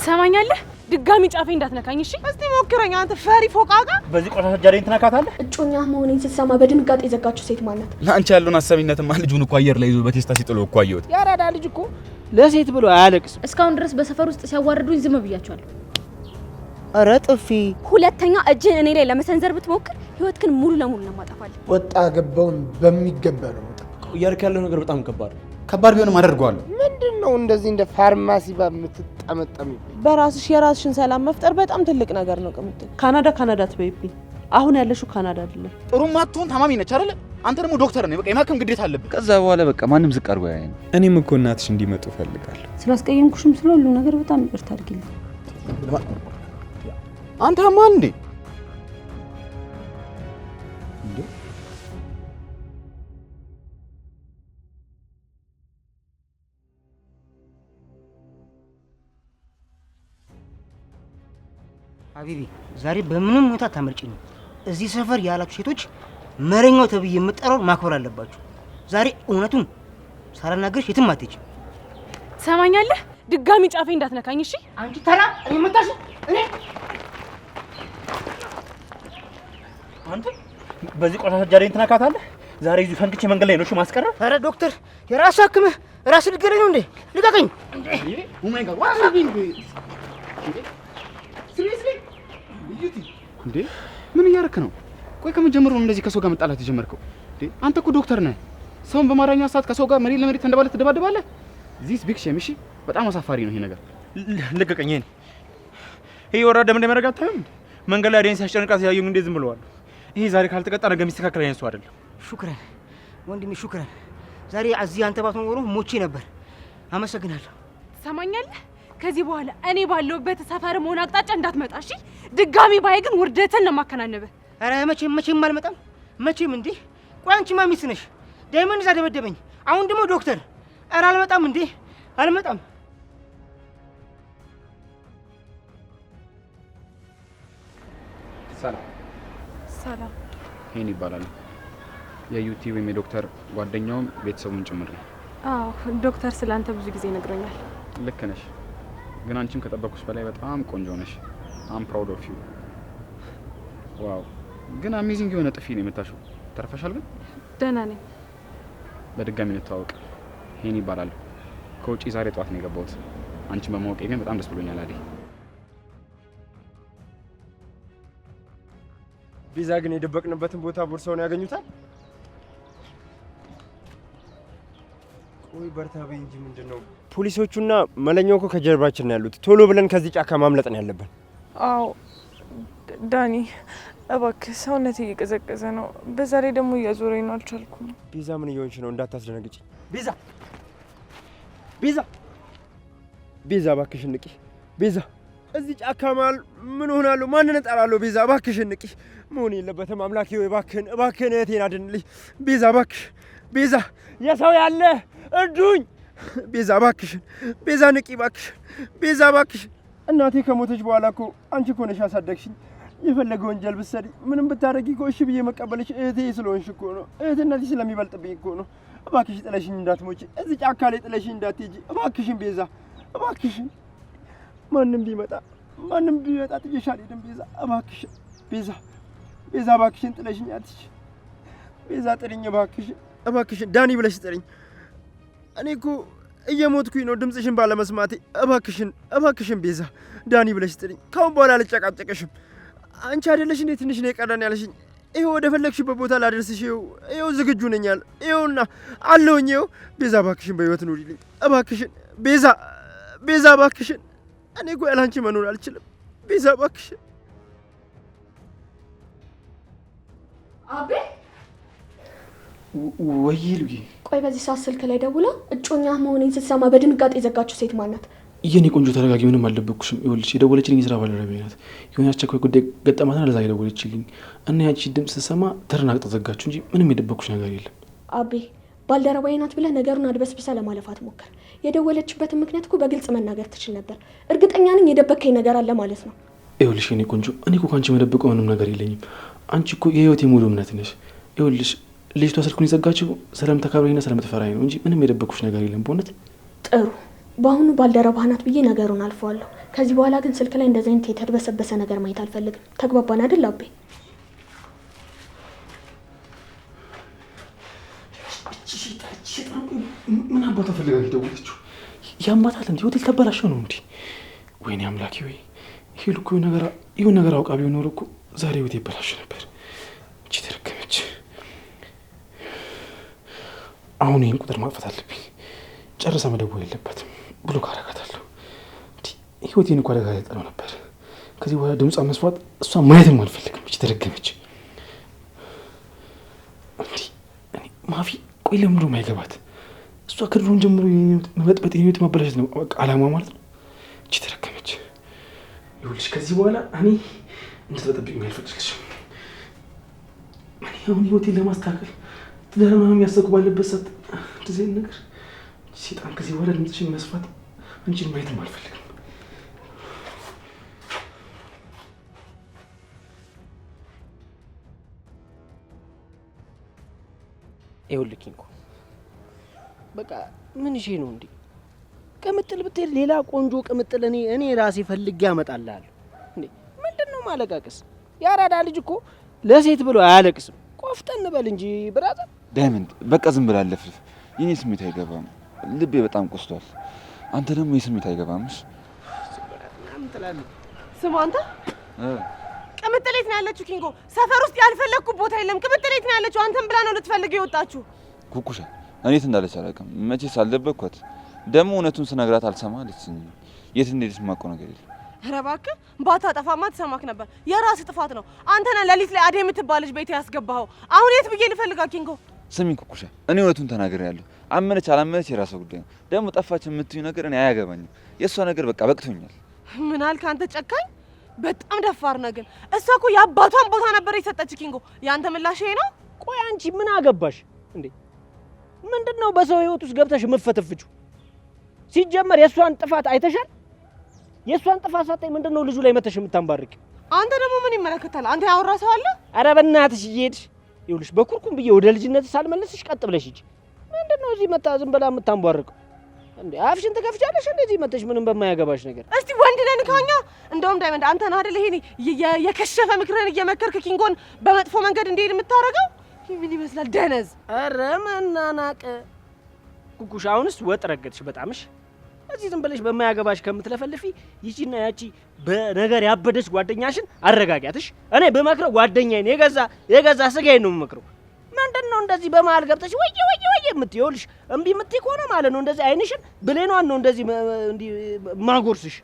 ትሰማኛለህ? ድጋሚ ጫፌ እንዳትነካኝ እሺ? እስቲ ሞክረኝ አንተ ፈሪ ፎቃቃ። በዚህ ቆሻሻ ጃሬን ትነካታለህ? እጮኛ መሆኔን ስትሰማ በድንጋጤ የዘጋችው ሴት ማለት ላንቺ ያለውን አሰሚነትማ ልጁን እኮ አየር ላይ ይዞ በቴስታ ሲጥለው እኮ አየሁት። ያራዳ ልጅ እኮ ለሴት ብሎ አያለቅስም። እስካሁን ድረስ በሰፈር ውስጥ ሲያዋርዱኝ ዝም ብያቸዋለሁ። ኧረ ጥፊ። ሁለተኛ እጅን እኔ ላይ ለመሰንዘር ብትሞክር ህይወትክን ሙሉ ለሙሉ ነው ማጠፋለሁ። ወጣ ገባውን በሚገባ ነው የምጠብቀው። እያልክ ያለው ነገር በጣም ከባድ ቢሆንም አደርገዋለሁ። ምንድነው እንደዚህ እንደ ፋርማሲ በምትጠመጠሚ? በራስሽ የራስሽን ሰላም መፍጠር በጣም ትልቅ ነገር ነው። ቅምጥል ካናዳ ትበይብኝ። አሁን ያለሽው ካናዳ አይደለም። ጥሩም አትሆን ታማሚ ነች አይደለ? አንተ ደግሞ ዶክተር ነህ። በቃ የማከም ግዴታ አለብህ። ከዛ በኋላ በቃ ማንም ዝቅ አድርጎ ያየኝ። እኔም እኮ እናትሽ እንዲመጡ ፈልጋለሁ። ስላስቀየምኩሽም ስለሁሉ ነገር በጣም ይቅርታ አድርጊልኝ። አንተ ማን እንዴ? ሀቢቢ ዛሬ በምንም ሁኔታ ታመልጭኝ። እዚህ ሰፈር ያላችሁ ሴቶች መረኛው ተብዬ የምጠራው ማክበር አለባችሁ። ዛሬ እውነቱን ሳላናገርሽ የትም አትሄጂም። ትሰማኛለህ? ድጋሚ ጫፌ እንዳትነካኝ እሺ? አንቺ ተራ እኔ መታሽ እኔ አንተ በዚህ ቆሻሻ ጃሬን ትነካታለህ? ዛሬ እዚህ ፈንክቼ መንገድ ላይ ነው እሺ ማስቀረብ? ኧረ ዶክተር የራስህ አክመህ ራስህ ልትገለኝ ነው እንዴ? ልቀቀኝ እንዴ! ኦ ማይ ጋድ ዋት ሃፒንግ እንዴ ምን እያደረክ ነው? ቆይ ከምን ጀምሮ ነው እንደዚህ ከሰው ጋር መጣላት የጀመርከው? እንዴ አንተ እኮ ዶክተር ነህ። ሰውን በማራኛ ሰዓት ከሰው ጋር መሬት ለመሬት ትደባደባለህ? ዚስ ቢግ ሼም። እሺ በጣም አሳፋሪ ነው ይሄ ነገር። ልቀቀኝ። ይሄ ወራዳ ምን እንደሚያደርግ አታዩም? መንገድ ላይ አደኝ ሲያስጨንቃት ያየው እንዴ ዝም ብለዋል። ይሄ ዛሬ ካልተቀጣ ነገ የሚስተካከል አይነት ሰው አይደለም። ሹክራን ወንድሜ ሹክራን። ዛሬ እዚህ አንተ ባትኖር ሞቼ ነበር። አመሰግናለሁ። ትሰማኛለህ? ከዚህ በኋላ እኔ ባለውበት ሰፈር መሆን አቅጣጫ እንዳትመጣ እሺ? ድጋሚ ባይ ግን ውርደትን ነው ማከናነበህ። ኧረ መቼም አልመጣም። መቼም እንዴ! ቆይ አንቺ ማሚስ ነሽ? ዳይመንድ እዛ ደበደበኝ። አሁን ደግሞ ዶክተር። ኧረ አልመጣም እንዴ! አልመጣም። ሰላም። ይሄን ይባላል የዩቲ ወይም የዶክተር ጓደኛውም ቤተሰቡም ጭምር ነው። አዎ ዶክተር ስላንተ ብዙ ጊዜ ነግሮኛል። ልክ ነሽ፣ ግን አንቺም ከጠበቅኩሽ በላይ በጣም ቆንጆ ነሽ። አም ፕራውድ ኦፍ ዩ። ዋው! ግን አሜዚንግ የሆነ ጥፊ ነው የመታሽው። ተርፈሻል ግን? ደህና ነኝ። በድጋሚ እንተዋወቅ። ይሄን ይባላል። ከውጪ ዛሬ ጠዋት ነው የገባሁት። አንቺን በማወቄ ግን በጣም ደስ ብሎኛል። አዴ ቤዛ ግን የደበቅንበትን ቦታ ቦርሳውን ያገኙታል? ቆይ በርታ በይ እንጂ ምንድነው? ፖሊሶቹና መለኛው እኮ ከጀርባችን ነው ያሉት። ቶሎ ብለን ከዚህ ጫካ ማምለጥ ነው ያለብን። አዎ ዳኒ እባክህ፣ ሰውነቴ እየቀዘቀዘ ነው። በዛ ላይ ደግሞ እያዞረኝ ነው፣ አልቻልኩም። ቤዛ ምን እየሆንሽ ነው? እንዳታስደነግጪ። ቤዛ ቤዛ ቤዛ እባክሽን ንቂ። ቤዛ እዚህ ጫካ መሀል ምን ሆናለሁ? ማንን እጠራለሁ? ቤዛ እባክሽን ንቂ። መሆን የለበትም። አምላኬ ወይ እባክህን እህቴን አድንልኝ። ቤዛ እባክሽ፣ ቤዛ የሰው ያለ እርዱኝ። ቤዛ እባክሽን፣ ቤዛ ንቂ እባክሽን፣ ቤዛ እባክሽን። እናቴ ከሞተች በኋላ እኮ አንቺ እኮ ነሽ ያሳደግሽኝ። የፈለገ ወንጀል ብትሰሪ ምንም ብታረጊ እኮ እሺ ብዬ መቀበልሽ እህቴ ስለሆንሽ እኮ ነው። እህትነቴ ስለሚበልጥብኝ እኮ ነው። እባክሽ ጥለሽኝ እንዳትሞቺ፣ እዚህ ጫካ ላይ ጥለሽኝ እንዳትሄጂ እባክሽን ቤዛ፣ እባክሽን። ማንም ቢመጣ ጥዬሽ አልሄድም ቤዛ፣ እባክሽን ቤዛ፣ ቤዛ እባክሽን ጥለሽኝ አትሂጂ። ቤዛ ጥሪኝ እባክሽን፣ ዳኒ ብለሽ ጥሪኝ። እኔ እኮ እየሞትኩኝ ነው ድምፅሽን ባለመስማቴ። እባክሽን ቤዛ፣ ዳኒ ብለሽ ጥሪኝ። ካሁን በኋላ አልጨቃጨቅሽም። አንቺ አይደለሽ እንዴ ትንሽ ነው የቀረን ያለሽኝ? ይኸው ወደ ፈለግሽበት ቦታ ላደርስሽ። ይኸው ዝግጁ ነኝ። ይኸውና አለሁኝ። ይኸው ቤዛ እባክሽን በህይወት ኑሪልኝ እባክሽን ቤዛ እባክሽን። እኔ እኮ ያለ አንቺ መኖር አልችልም ቤዛ እባክሽን። አቤ ወይ ልጅ፣ ቆይ በዚህ ሰዓት ስልክ ላይ ደውላ እጮኛ መሆኔን ስትሰማ በድንጋጤ የዘጋችው ሴት ማናት? የኔ ቆንጆ ተረጋጊ፣ ምንም አልደበቅኩሽም። ይኸውልሽ የደወለችልኝ የስራ ባልደረባዬ ናት። የሆነ አስቸኳይ ጉዳይ ገጠማትና ለዛ የደወለችልኝ እና ያቺ ድምፅ ስትሰማ ተደናግጣ ዘጋችሁ እንጂ ምንም የደበቅኩሽ ነገር የለም። አቤ ባልደረባዬ ናት ብለህ ነገሩን አድበስብሰ ለማለፍ አትሞክር። የደወለችበትን ምክንያት እኮ በግልጽ መናገር ትችል ነበር። እርግጠኛ ነኝ የደበከኝ ነገር አለ ማለት ነው። ይኸውልሽ የኔ ቆንጆ፣ እኔ እኮ ከአንቺ መደበቀው ምንም ነገር የለኝም። አንቺ እኮ የህይወቴ ሙሉ እምነት ነሽ። ይኸውልሽ ልጅቷ ስልኩን የዘጋችው ስለምትከብረኝና ስለምትፈራኝ ነው እንጂ ምንም የደበቅኩሽ ነገር የለም። በእውነት ጥሩ። በአሁኑ ባልደረባህ ናት ብዬ ነገሩን አልፈዋለሁ። ከዚህ በኋላ ግን ስልክ ላይ እንደዚህ አይነት የተድበሰበሰ ነገር ማየት አልፈልግም። ተግባባን አይደል አቤ? ምን አባቷ ፈልጋ ደወለችው? ያማታል እንዴ? ሆቴል ተበላሸው ነው እንዴ? ወይኔ አምላኬ ወይ! ይሄ ልኩ ይሁን ነገር አውቃ ቢሆን ኖሮ እኮ ዛሬ ህይወቴ ይበላሽ ነበር። እቺ ተረከመች። አሁን ይሄን ቁጥር ማጥፋት አለብኝ። ጨርሳ መደወል የለባትም ብሎ ካረጋታለሁ። ህይወቴን እኮ አደጋ ላይ ጥለው ነበር። ከዚህ በኋላ ድምጿ መስፋት እሷ ማየትም አልፈልግም። እቺ ተረገመች። እኔ ማፊ ቆይ ለምንድን ነው የማይገባት? እሷ ከድሮን ጀምሮ መበጥበጥ የህይወት ማበላሸት ነው አላማ ማለት ነው። እቺ ተረገመች። ይኸውልሽ ከዚህ በኋላ እኔ እንድትበጠብኝ አልፈቅድልሽም። እኔ አሁን ህይወቴን ለማስተካከል ትዳር ምናምን ያሰብኩ ባለበት ሰዓት እንደዚህ አይነት ነገር ሴጣን ከዚህ በኋላ ድምፅሽን መስፋት አንቺን ማየትም አልፈልግም። ይኸውልህ ኪንጎ በቃ ምን ይሄ ነው እንዴ? ቅምጥል ብትሄድ ሌላ ቆንጆ ቅምጥል እኔ ራሴ ፈልጌ አመጣልሃለሁ። እንዴ ምንድነው ማለቃቀስ? ያራዳ ልጅ እኮ ለሴት ብሎ አያለቅስም። ቆፍጠን በል እንጂ ብራዘር። ዳይመንድ በቃ ዝም ብለህ አለፍልፍ። የኔ ስሜት አይገባም። ልቤ በጣም ቆስቷል። አንተ ደግሞ የስሜት አይገባምሽ። ስማ አንተ ቅምጥል የት ነው ያለችው? ኪንጎ ሰፈር ውስጥ ያልፈለግኩት ቦታ የለም። ቅምጥል የት ነው ያለችው? አንተም ብላ ነው ልትፈልግ የወጣችሁ። ኩኩሻ እኔት እንዳለች አላውቅም። መቼስ አልደበቅኳት። ደግሞ እውነቱን ስነግራት አልሰማ አለችኝ። የት እንደሄደች የማውቀው ነገር የለም። ኧረ እባክህ ባታጠፋማ ትሰማክ ነበር። የራስህ ጥፋት ነው። አንተ ነህ ሌሊት ላይ አዴ የምትባል ልጅ ቤት ያስገባኸው። አሁን የት ብዬ ልፈልጋ? ኪንጎ ስሚ ኩኩሻ፣ እኔ እውነቱን ተናግሬያለሁ። አመነች አላመነች የራሷ ጉዳይ ነው። ደግሞ ጠፋች የምትይው ነገር እኔ አያገባኝም። የእሷ ነገር በቃ በቅቶኛል። ምን አልክ አንተ ጨካኝ? በጣም ደፋር ነህ። ግን እሷ እኮ የአባቷን ቦታ ነበር የሰጠች። ኪንጎ ያንተ ምላሽ ይሄ ነው? ቆይ አንቺ ምን አገባሽ እንዴ? ምንድነው በሰው ህይወት ውስጥ ገብተሽ የምትፈተፍችው? ሲጀመር የእሷን ጥፋት አይተሻል? የእሷን ጥፋት ሳታይ ምንድነው ልጁ ላይ መተሽ የምታንባርቂ? አንተ ደግሞ ምን ይመለከታል? አንተ ያወራ ሰው አለ? ኧረ በእናትሽ እየሄድሽ ይኸውልሽ፣ በኩርኩም ብዬ ወደ ልጅነት ሳልመለስሽ ቀጥ ብለሽ ሂጂ። ምንድነው እዚህ መታ ዝም ብላ የምታንባርቀው እንዴ? አፍሽን ትከፍቻለሽ እንደዚህ መተሽ ምንም በማያገባሽ ነገር። እስቲ ወንድ ነን ካኛ። እንደውም ዳይመንድ አንተ ነህ አይደል ይሄኔ የከሸፈ ምክርን እየመከርክ ኪንጎን በመጥፎ መንገድ እንዲሄድ የምታረገው? ምን ይመስላል ደነዝ? ኧረ መናናቅ ኩኩሽ፣ አሁንስ ወጥ ረገጥሽ በጣምሽ። እዚህ ዝም ብለሽ በማያገባሽ ከምትለፈልፊ ይቺና ያቺ በነገር ያበደች ጓደኛሽን አረጋጊያትሽ። እኔ በመክረው ጓደኛዬን የገዛ ስጋዬን ነው የምመክረው። ምንድነው እንደዚህ በመሀል ገብተሽ ወይ የምትይውልሽ እምቢ የምትይ ከሆነ ማለት ነው እንደዚህ አይንሽን ብሌኗን ነው እንደዚህ ማጎርስሽ።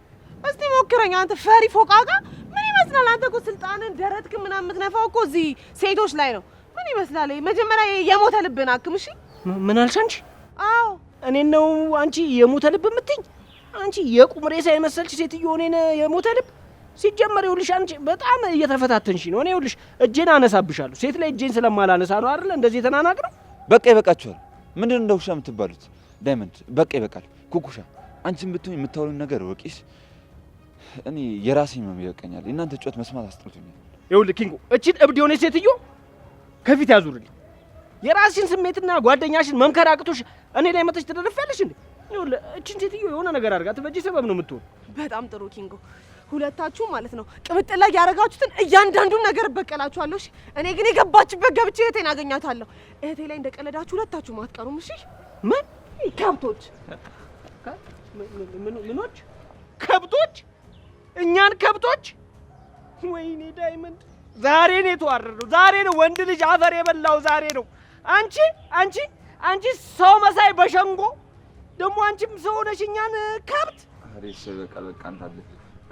እስቲ ሞክረኝ አንተ ፈሪ ፎቃቃ። ምን ይመስላል? አንተ እኮ ስልጣንን ደረትክ ምናምን የምትነፋው እኮ እዚህ ሴቶች ላይ ነው። ምን ይመስላል? መጀመሪያ የሞተ ልብን አክም። እሺ ምን አልሽ አንቺ? አዎ እኔን ነው አንቺ የሞተ ልብ የምትይኝ? አንቺ የቁም ሬሳ የመሰልሽ ሴትዮ እኔን የሞተ ልብ? ሲጀመር ይኸውልሽ አንቺ በጣም እየተፈታተንሽ ነው። እኔ ይኸውልሽ እጄን አነሳብሻለሁ። ሴት ላይ እጄን ስለማላነሳ ነው አይደል እንደዚህ የተናናቅ ነው። በቃ ይበቃችኋል። ምንድን እንደ ውሻ የምትባሉት? ዳይመንድ በቃ ይበቃል። ኩኩሻ አንቺን ብትሆኝ የምታወሪውን ነገር ወቂስ። እኔ የራሴ ነው ይበቃኛል። እናንተ ጮት መስማት አስጠልቶኛል። ይኸውልህ ኪንጎ እቺን እብድ የሆነች ሴትዮ ከፊት ያዙርልኝ። የራስሽን ስሜትና ጓደኛሽን መምከር አቅቶሽ እኔ ላይ መተሽ ትደርፊያለሽ እንዴ? ይኸውልህ እቺን ሴትዮ የሆነ ነገር አድርጋት በእጅ ሰበብ ነው የምትሆን። በጣም ጥሩ ኪንጎ፣ ሁለታችሁ ማለት ነው ቅምጥል ላይ ያደረጋችሁትን እያንዳንዱን ነገር እበቀላችኋለሁ። እሺ እኔ ግን የገባችበት ገብቼ እህቴን አገኛታለሁ። እህቴ ላይ እንደቀለዳችሁ ሁለታችሁ አትቀሩም። እሺ ምን ከብቶች? ምኖች? ከብቶች? እኛን ከብቶች? ወይኔ ዳይመንድ፣ ዛሬ ነው የተዋረደው። ዛሬ ነው ወንድ ልጅ አፈር የበላው። ዛሬ ነው። አንቺ ሰው መሳይ በሸንጎ ደግሞ አንቺም ሰው ነሽ እኛን ከብት። አሬሽ በቃ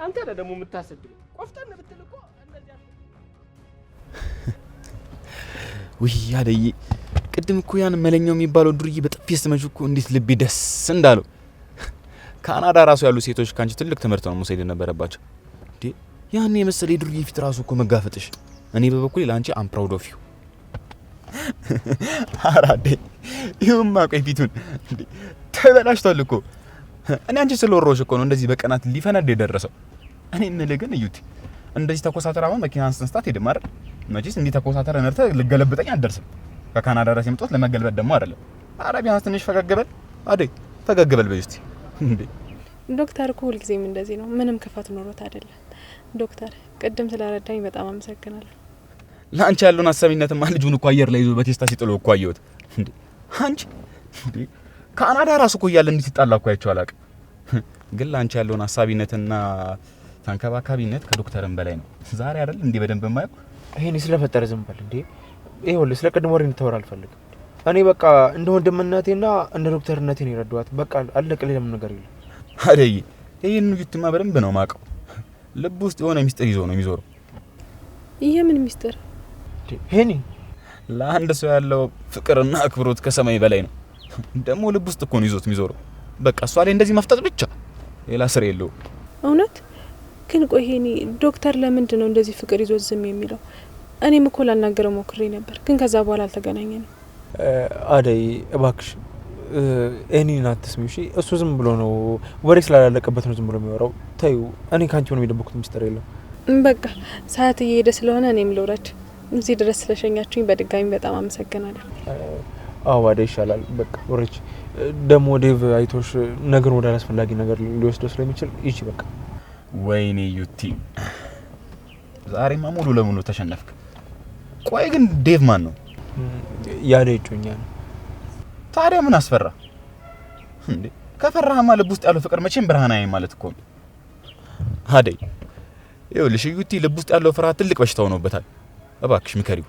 አንተ ነህ ደግሞ የምታሰድበው። ቆፍጠን ብትል እኮ እንደዚህ ውይ አደይ፣ ቅድም እኮ ያን መለኛው የሚባለው ዱርዬ በጥፊ ስትመጪው እኮ እንዴት ልቤ ደስ እንዳለው። ካናዳ ራሱ ያሉ ሴቶች ካንቺ ትልቅ ትምህርት ነው መውሰድ የነበረባቸው። እንዴ ያን የመሰለ የዱርዬ ፊት ራሱ እኮ መጋፈጥሽ፣ እኔ በበኩሌ ላንቺ አም ፕራውድ ኦፍ ዩ። አራዴ ይሁንማ፣ ቆይ ፊቱን እንዴ ተበላሽቷል እኮ። እኔ አንቺ ስለወሮሽ እኮ ነው እንደዚህ በቀናት ሊፈነድ የደረሰው። እኔ የምልህ ግን እዩት፣ እንደዚህ ተኮሳተር አሁን መኪና አንስተን ሄድን አይደል? መቼስ እንዲህ ተኮሳተር ነርተህ ልገለብጠኝ አልደርስም። ከካናዳ ድረስ የመጣሁት ለመገልበጥ ደግሞ አይደለም። ኧረ ቢያንስ ትንሽ ፈገግ በል አደይ፣ ፈገግ በል በይ እስቲ። እንዴ ዶክተር እኮ ሁልጊዜም እንደዚህ ነው። ምንም ክፋት ኖሮት አይደለም። ዶክተር ቅድም ስለረዳኝ በጣም አመሰግናለሁ። ለአንቺ ያለውን አሳቢነትማ ልጁን እኮ አየር ላይ ይዞ በቴስታ ሲጥለው እኮ አየሁት። እንዴ አንቺ እንዴ ካናዳ ራሱ እኮ እያለ እንዲህ ሲጣላ እኮ አይቼው አላውቅም። ግን ለአንቺ ያለውን አሳቢነትና ተንከባካቢነት ከዶክተርም በላይ ነው። ዛሬ አይደል እንዴ በደንብ የማየው። ይሄን ስለፈጠረ ዝም በል እንዴ። ይኸውልህ ስለ ቅድም ወሬ እንድታወራ አልፈልግም። እኔ በቃ እንደ ወንድምነቴና እንደ ዶክተርነቴ ነው የረዳኋት። በቃ አለቀ። ሌላ ምን ነገር የለም። አደይ ይሄን ልጅትማ በደንብ ነው ማቀው። ልብ ውስጥ የሆነ ሚስጥር ይዞ ነው የሚዞረው። ይሄ ምን ሚስጥር? ሄኒ ለአንድ ሰው ያለው ፍቅርና አክብሮት ከሰማይ በላይ ነው። ደግሞ ልብ ውስጥ እኮ ነው ይዞት የሚዞረው። በቃ እሷ ላይ እንደዚህ መፍጠጥ ብቻ ሌላ ስር የለውም። እውነት ግን ቆይ ሄኒ ዶክተር ለምንድን ነው እንደዚህ ፍቅር ይዞት ዝም የሚለው? እኔም እኮ ላናገረው ሞክሬ ነበር፣ ግን ከዛ በኋላ አልተገናኘንም። አደይ እባክሽ እኔን አትስሚው እሺ። እሱ ዝም ብሎ ነው ወሬ ስላላለቀበት ነው ዝም ብሎ የሚወራው። ታዩ እኔ ካንቺ ሆነ የሚደብቁት ሚስጥር የለም። በቃ ሰዓት እየሄደ ስለሆነ እኔም ልውረድ። እዚህ ድረስ ስለሸኛችሁኝ በድጋሚ በጣም አመሰግናለሁ። አዎ አደይ ይሻላል። በቃ ወሬች ደግሞ ዴቭ አይቶሽ ነገር ወደ አላስፈላጊ ነገር ሊወስደው ስለሚችል ይቺ በቃ ወይኔ ዩቲ ዛሬማ ሙሉ ለሙሉ ተሸነፍክ። ቆይ ግን ዴቭ ማን ነው? ያደይ እጮኛ ነው። ታዲያ ምን አስፈራ እንዴ? ከፈራህማ ልብ ውስጥ ያለው ፍቅር መቼም ብርሃን አይ ማለት እኮ ነው። አደይ ይኸውልሽ ዩቲ ልብ ውስጥ ያለው ፍርሃት ትልቅ በሽታ ሆኖበታል። እባክሽ ምከሪው።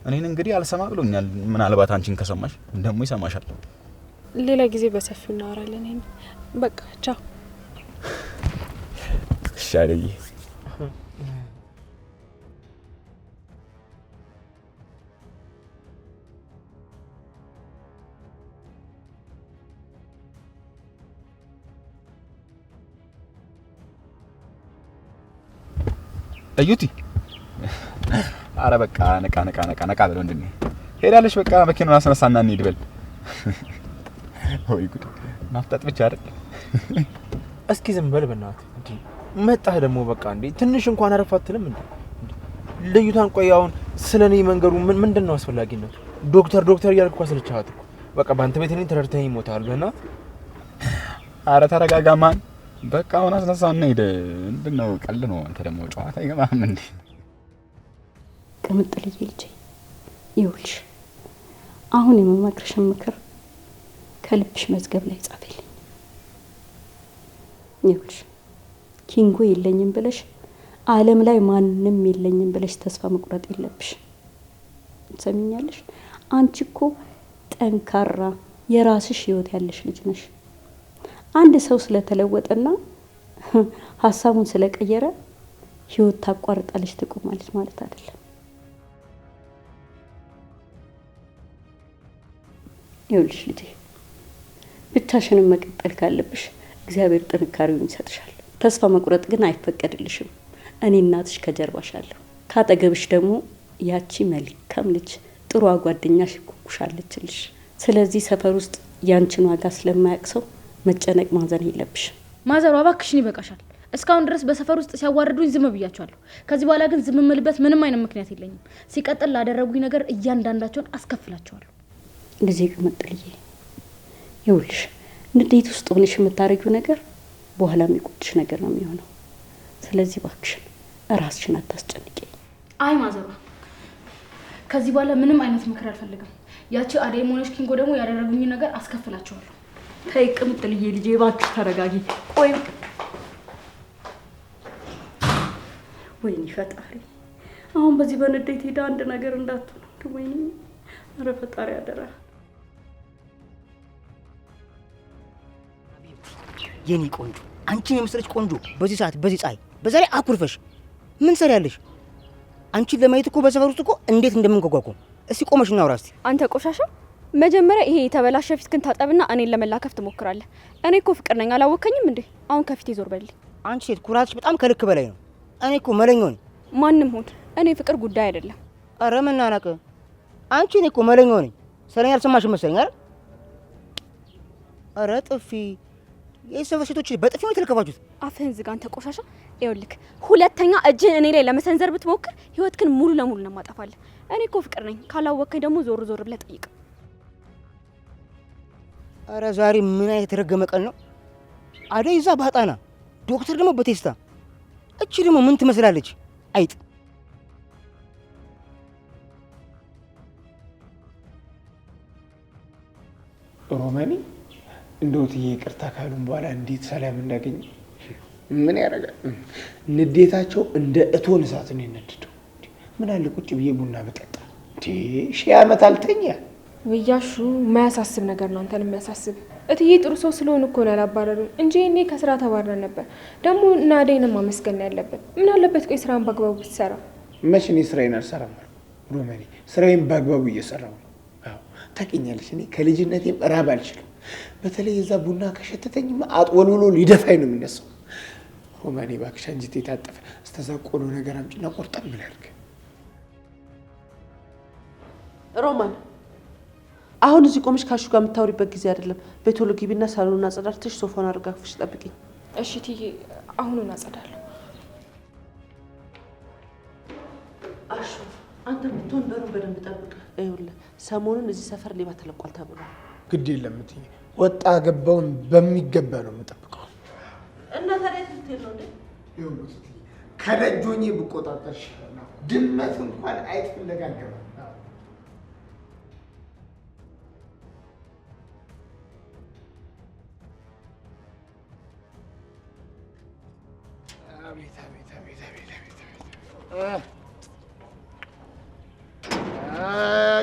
እኔን እንግዲህ አልሰማ ብሎኛል። ምናልባት አንቺን ከሰማሽ ደግሞ ይሰማሻል። ሌላ ጊዜ በሰፊው እናወራለን። እኔ በቃ ቻው። እሺ አደይ እዩቲ አረ በቃ ነቃ በለው እንዴ ሄዳለሽ። በቃ መኪናውን አስነሳና እንሂድ በል። ወይ ጉድ ናፍጣጥ ብቻ አይደል? እስኪ ዝም በል በእናትህ። እንዴ መጣህ ደግሞ በቃ እንዴ ትንሽ እንኳን አረፍ አትልም እንዴ? ልዩታን ቆይ አሁን ስለኔ መንገሩ ምንድነው አስፈላጊነቱ? ዶክተር እያልኩ አሰልቻት እኮ በቃ ባንተ ቤት ነኝ ተረድተኝ ይሞታል በእናትህ። አረ ተረጋጋ ማን። በቃ አሁን አስነሳና ሄደ። ምንድነው ቀልድ ነው? አንተ ደግሞ ጨዋታ አይገባም እንዴ? ቅምጥል ልጅ ይውልሽ አሁን የመመክርሽን ምክር ከልብሽ መዝገብ ላይ ጻፈልኝ። ይውልሽ ኪንጎ የለኝም ብለሽ ዓለም ላይ ማንንም የለኝም ብለሽ ተስፋ መቁረጥ የለብሽ። ትሰሚኛለሽ? አንቺ እኮ ጠንካራ የራስሽ ህይወት ያለሽ ልጅ ነሽ። አንድ ሰው ስለተለወጠና ሀሳቡን ስለቀየረ ህይወት ታቋርጣለች ትቆማለች ማለት አይደለም። ይኸውልሽ ልጄ ብቻሽንም መቀጠል ካለብሽ እግዚአብሔር ጥንካሬውን ይሰጥሻል። ተስፋ መቁረጥ ግን አይፈቀድልሽም። እኔ እናትሽ ከጀርባሽ አለሁ። ካጠገብሽ ደግሞ ያቺ መልካም ልጅ ጥሩ ጓደኛሽ ኩኩሻለችልሽ። ስለዚህ ሰፈር ውስጥ ያንቺን ዋጋ ስለማያውቅ ሰው መጨነቅ ማዘን የለብሽም። ማዘሯ እባክሽን ይበቃሻል። እስካሁን ድረስ በሰፈር ውስጥ ሲያዋርዱኝ ዝም ብያቸዋለሁ። ከዚህ በኋላ ግን ዝም የምልበት ምንም አይነት ምክንያት የለኝም። ሲቀጥል ላደረጉኝ ነገር እያንዳንዳቸውን አስከፍላቸዋለሁ። ልጄ ቅምጥልዬ ይኸውልሽ ንዴት ውስጥ ሆነሽ የምታረጊው ነገር በኋላ የሚቆጭሽ ነገር ነው የሚሆነው። ስለዚህ እባክሽን ራስሽን አታስጨንቂ። አይ ማዘሯ ከዚህ በኋላ ምንም አይነት ምክር አልፈልግም። ያቺ አደይ ሞነሽ ኪንጎ ደግሞ ያደረጉኝ ነገር አስከፍላቸዋለሁ። ተይ ቅምጥልዬ ልጄ እባክሽ ተረጋጊ። ቆይ ወይኔ ፈጣሪ አሁን በዚህ በንዴት ሄዳ አንድ ነገር እንዳትሆን። ወይኔ ኧረ ፈጣሪ አደራ። የኔ ቆንጆ አንቺን የመሰለች ቆንጆ በዚህ ሰዓት በዚህ ፀሐይ በዛ ላይ አኩርፈሽ ምን ሰሪያለሽ? አንቺን ለማየት እኮ በሰፈር ውስጥ እኮ እንዴት እንደምንጓጓ እስቲ ቆመሽ እናውራ እስቲ። አንተ ቆሻሻ መጀመሪያ ይሄ የተበላሸ ፊትክን ታጠብና እኔን ለመላከፍ ትሞክራለህ። እኔ እኮ ፍቅር ነኝ አላወከኝም እንዴ? አሁን ከፊቴ ዞር በልልኝ። አንቺ ሴት ኩራትሽ በጣም ከልክ በላይ ነው። እኔ እኮ መለኛው ነኝ። ማንም ሆን እኔ ፍቅር ጉዳይ አይደለም። አረ መናናቅ አንቺ እኔ እኮ መለኛው ነኝ። ስለኛ አልሰማሽም መሰለኝ አይደል? አረ ጥፊ የሰፈር ሴቶች በጥፊ ነው የተለከፋችሁት። አፍህን ዝጋ አንተ ቆሻሻ። ይኸውልህ ሁለተኛ እጅህን እኔ ላይ ለመሰንዘር ብትሞክር ህይወትክን ሙሉ ለሙሉ ነው ማጠፋለህ። እኔ እኮ ፍቅር ነኝ። ካላወከኝ ደግሞ ዞር ብለህ ጠይቅ። አረ ዛሬ ምን አይነት የተረገመ ቀን ነው? አደይ እዛ ባጣና፣ ዶክተር ደግሞ በቴስታ። እቺ ደግሞ ምን ትመስላለች? አይጥ። ሮማኒ እንደው ትዬ ይቅርታ ካሉን በኋላ እንዴት ሰላም እንዳገኘ ምን ያደርጋል? ንዴታቸው እንደ እቶን እሳት ነው የነደደው። ምን አለ ቁጭ ብዬ ቡና በጠጣ። ሺህ ዓመት አልተኛ ብያሹ የማያሳስብ ነገር ነው አንተን የሚያሳስብ። እትዬ ጥሩ ሰው ስለሆኑ እኮ ነው ያላባረሩን እንጂ እኔ ከስራ ተባረን ነበር። ደግሞ እና አደይንም ማመስገን ያለብን። ምን አለበት ቆይ ስራን በአግባቡ ብትሰራ። መቼ እኔ ስራዬን አልሰራም ሮማኒ? ስራዬን በአግባቡ እየሰራሁ ነው። አዎ ታውቂኛለሽ፣ እኔ ከልጅነቴም ራብ አልችልም። በተለይ የዛ ቡና ከሸተተኝ አጥወልውሎ ሊደፋኝ ነው የሚነሳው። ሮማኒ እባክሽ አንጀቴ የታጠፈ እስከዛ ቆሎ ነገር አምጪና ቆርጠም ምን ያድርግ። ሮማን አሁን እዚህ ቆመሽ ካሹ ጋር የምታወሪበት ጊዜ አይደለም። በቶሎ ግቢና ሳሎኑን አጸዳድተሽ ሶፋውን አረጋግፈሽ ጠብቂኝ። እሺ ትዬ፣ አሁኑን አጸዳለሁ። አሹ አንተ ብትሆን በሩን በደንብ ጠብቅ። ይኸውልህ ሰሞኑን እዚህ ሰፈር ሌባ ተለቋል ተብሏል። ግድ የለም እትዬ፣ ወጣ ገባውን በሚገባ ነው የምጠብቀው። እና ታዲያ ትልትል ነው እንዴ? ይኸውልህ ከደጅ ሆኜ ብቆጣጠር ይሻላል። ድመት እንኳን አይጥ ፍለጋ አልገባም።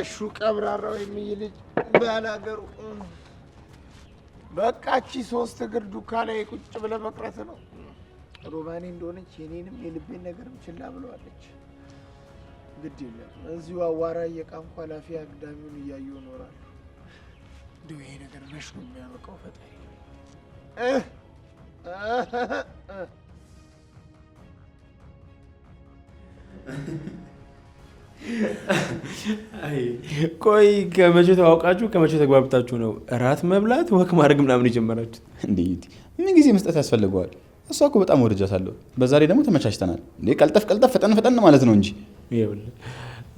ሹ ቀብራራው የሚይ ልጅ ባላገሩ በቃቺ 3 እግር ዱካ ላይ ቁጭ ብለ መቅረት ነው። ሮማኔ እንደሆነች የኔንም የልቤን ነገርም ችላ ብለዋለች። ግድ የለም እዚሁ አዋራ እየቃምኩ ኃላፊ አግዳሚውን እያየሁ እኖራለሁ። እንደው ይሄ ነገር መች ነው የሚያበቃው? ፈጣሪ ቆይ ከመቼ ተዋውቃችሁ ከመቼ ተግባብታችሁ ነው እራት መብላት ወክ ማድረግ ምናምን የጀመራችሁት? እንዴት ምን ጊዜ መስጠት ያስፈልገዋል? እሷ እኮ በጣም ወድጃታለሁ። በዛሬ ደግሞ ተመቻችተናል። እንዴ ቀልጠፍ ቀልጠፍ ፈጠን ፈጠን ማለት ነው እንጂ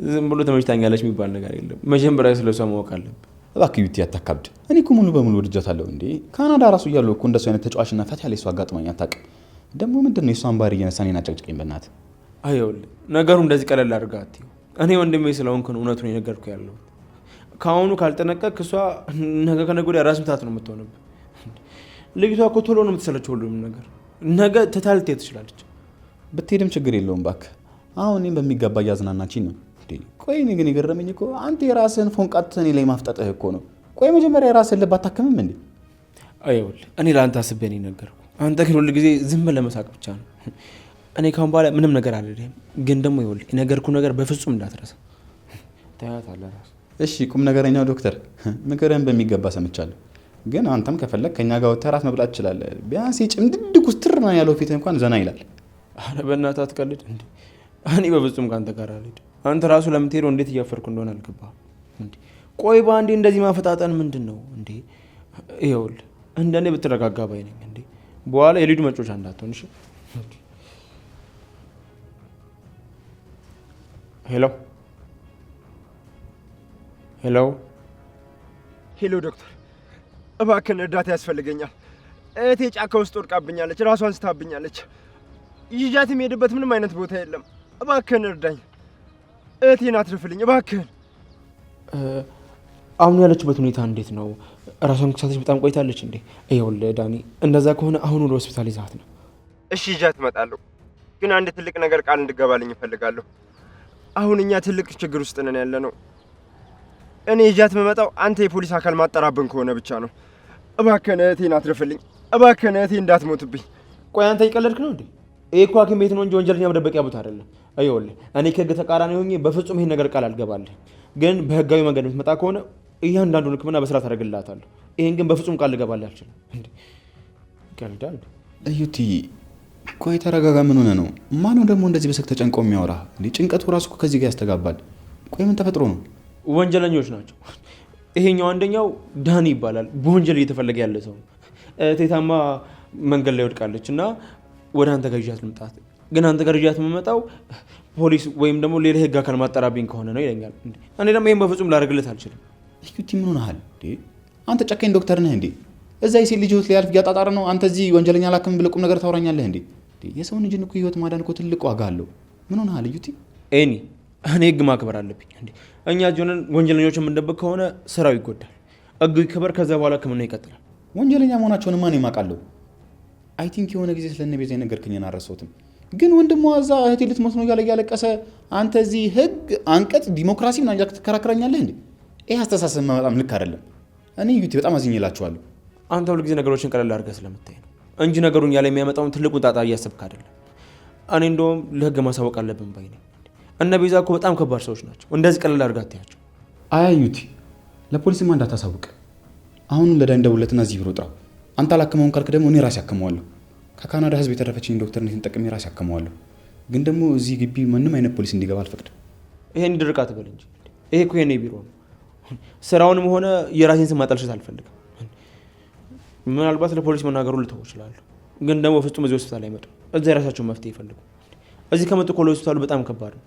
ዝም ብሎ ተመችታኛለች የሚባል ነገር የለም። መጀመሪያ ስለሷ ማወቅ አለብህ። እባክህ ዩቲ አታካብድ። እኔ እኮ ሙሉ በሙሉ ወድጃታለሁ። እንዴ ካናዳ ራሱ እያለሁ እኮ እንደሱ አይነት ተጫዋችና ፈታ ያለ እሷ አጋጥማኝ አታውቅም። ደግሞ ምንድን ነው የእሷን ባህሪ እየነሳ እኔን አጨቅጭቀኝ በእናትህ። አይኸውልህ ነገሩ እንደዚህ ቀለል አድርገህ አትይው። እኔ ወንድሜ ስለሆንክ ነው እውነቱን የነገርኩህ ያለሁት። ከአሁኑ ካልጠነቀቅ እሷ ነገ ከነገ ወዲያ ራስ ምታት ነው የምትሆንብህ። ልጅቷ እኮ ቶሎ ነው የምትሰለቸው ሁሉንም ነገር። ነገ ትታልትሄድ ትችላለች። ብትሄድም ችግር የለውም እባክህ። አሁን እኔም በሚገባ እያዝናናችኝ ነው። ቆይ እኔ ግን የገረመኝ እኮ አንተ የራስህን ፎንቃት እኔ ላይ ማፍጠጥህ እኮ ነው። ቆይ መጀመሪያ የራስህን ልብ አታክምም እንዴ? አይኸውልህ እኔ ለአንተ አስቤ ነው የነገርኩህ። አንተ ግን ሁል ጊዜ ዝም ብለህ ለመሳቅ ብቻ ነው። እኔ ካሁን በኋላ ምንም ነገር አልልህም። ግን ደግሞ ይኸውልህ የነገርኩህ ነገር በፍጹም እንዳትረሳ። ታያታለህ ራስህ። እሺ ቁም ነገረኛው ዶክተር፣ ምክርህን በሚገባ ሰምቻለሁ። ግን አንተም ከፈለግ ከኛ ጋር ወጥተህ እራት መብላት ትችላለህ። ቢያንስ የጭምድድ ኩስትር ነው ያለው ፊትህ እንኳን ዘና ይላል። ኧረ በእናትህ አትቀልድ እንዴ! እኔ በፍጹም ከአንተ ጋር አልሄድም። አንተ ራሱ ለምትሄደው እንዴት እያፈርኩ እንደሆነ አልገባህም እንዴ? ቆይ በአንዴ እንደዚህ ማፈጣጠን ምንድን ነው እንዴ? ይኸውልህ እንደኔ ብትረጋጋ ባይ ነኝ እንዴ። በኋላ የልጁ መጮቻ እንዳትሆን እሺ? ሄሎ ሄሎ ሄሎ ዶክተር፣ እባክህን እርዳታ ያስፈልገኛል። እህቴ ጫካ ውስጥ ወድቃብኛለች፣ ራሷን ስታብኛለች። ይዣት የምሄድበት ምንም አይነት ቦታ የለም። እባክህን እርዳኝ፣ እህቴን አትርፍልኝ እባክህን። አሁን ያለችበት ሁኔታ እንዴት ነው? ራሷን ከሳተች በጣም ቆይታለች እንዴ? ይኸውልህ ዳኒ፣ እንደዛ ከሆነ አሁን ወደ ሆስፒታል ይዛት ነው። እሺ ይዣት እመጣለሁ፣ ግን አንድ ትልቅ ነገር ቃል እንድገባልኝ እፈልጋለሁ። አሁን እኛ ትልቅ ችግር ውስጥ ነን ያለ ነው። እኔ ይዣት የምመጣው አንተ የፖሊስ አካል ማጠራብን ከሆነ ብቻ ነው። እባክህን እህቴን አትርፍልኝ፣ እባክህን እህቴ እንዳትሞትብኝ። ቆይ አንተ እየቀለድክ ነው እንዴ? ይሄ እኮ ሐኪም ቤት ነው እንጂ ወንጀለኛ መደበቂያ ቦታ አይደለም። ይኸውልህ እኔ ከህግ ተቃራኒ ሆኜ በፍጹም ይሄን ነገር ቃል አልገባልህ። ግን በህጋዊ መንገድ የምትመጣ ከሆነ እያንዳንዱን ሕክምና በስርዓት አደርግልሃታለሁ። ይሄን ግን በፍጹም ቃል ልገባልህ አልችልም። እንዴ ቀልዳል። እዩቲ ቆይ ተረጋጋ። ምን ሆነ ነው? ማነው ደግሞ እንደዚህ በስልክ ተጨንቆ የሚያወራ? እንዴ ጭንቀቱ ራሱ እኮ ከዚህ ጋር ያስተጋባል። ቆይ ምን ተፈጥሮ ነው? ወንጀለኞች ናቸው። ይሄኛው አንደኛው ዳኒ ይባላል። በወንጀል እየተፈለገ ያለ ሰው። እቴታማ መንገድ ላይ ወድቃለች እና ወደ አንተ ጋር ይዣት ልምጣት። ግን አንተ ጋር ይዣት የምመጣው ፖሊስ ወይም ደግሞ ሌላ ህግ አካል ማጠራብኝ ከሆነ ነው ይለኛል። እኔ ደግሞ ይህን በፍጹም ላደርግለት አልችልም። እዩቲ ምን ሆነሃል? አንተ ጨካኝ ዶክተር ነህ እንዴ? እዛ የሴት ልጅ ህይወት ሊያልፍ እያጣጣረ ነው። አንተ እዚህ ወንጀለኛ ላክም ብለህ ቁም ነገር ታወራኛለህ እንዴ? የሰውን ልጅን እኮ ህይወት ማዳን እኮ ትልቅ ዋጋ አለው። ምን ሆነሃል ዩቲ? እኔ ህግ ማክበር አለብኝ እንዴ? እኛ ጆነን ወንጀለኞች የምንደብቅ ከሆነ ስራው ይጎዳል። ህጉ ይከበር፣ ከዛ በኋላ ህክምና ይቀጥላል። ወንጀለኛ መሆናቸውን ማን የማውቃለሁ? አይ ቲንክ የሆነ ጊዜ ስለነ ቤዛ የነገርከኝን አልረሳሁትም። ግን ወንድሟ እዛ እህቴ ልትሞት ነው እያለ እያለቀሰ አንተ እዚህ ህግ አንቀጽ ዲሞክራሲ ምናምን እያልክ ትከራከረኛለህ እንዴ? ይህ አስተሳሰብ በጣም ልክ አይደለም። እኔ ዩቲ በጣም አዝኜላችኋለሁ። አንተ ሁልጊዜ ነገሮችን ቀለል አድርገህ ስለምታይ ነው እንጂ ነገሩን ያለ የሚያመጣውን ትልቁን ጣጣ እያሰብክ አይደለም። እኔ እንደውም ለህግ ማሳወቅ አለብን ባይ ነኝ። እነ ቤዛ እኮ በጣም ከባድ ሰዎች ናቸው። እንደዚህ ቀለል አድርገህ አትያቸው። አይ ዩቲ፣ ለፖሊስማ እንዳታሳውቅ። አሁን ለዳን ደውለትና እዚህ ቢሮ ጥራው። አንተ አላክመውን ካልክ ደግሞ እኔ ራሴ አክመዋለሁ። ከካናዳ ህዝብ የተረፈችኝ ዶክተርነትን ጠቅሜ ራሴ አክመዋለሁ። ግን ደግሞ እዚህ ግቢ ምንም አይነት ፖሊስ እንዲገባ አልፈቅድም። ይሄን ድርቅ አትበል እንጂ ይሄ እኮ የኔ ቢሮ ነው። ስራውንም ሆነ የራሴን ስም ማጠልሸት አልፈልግም። ምናልባት ለፖሊስ መናገሩ ልተው እችላለሁ፣ ግን ደግሞ ፍጹም እዚህ ሆስፒታል አይመጡም። እዛ የራሳቸውን መፍትሄ ይፈልጉ። እዚህ ከመጡ እኮ ለሆስፒታሉ በጣም ከባድ ነው።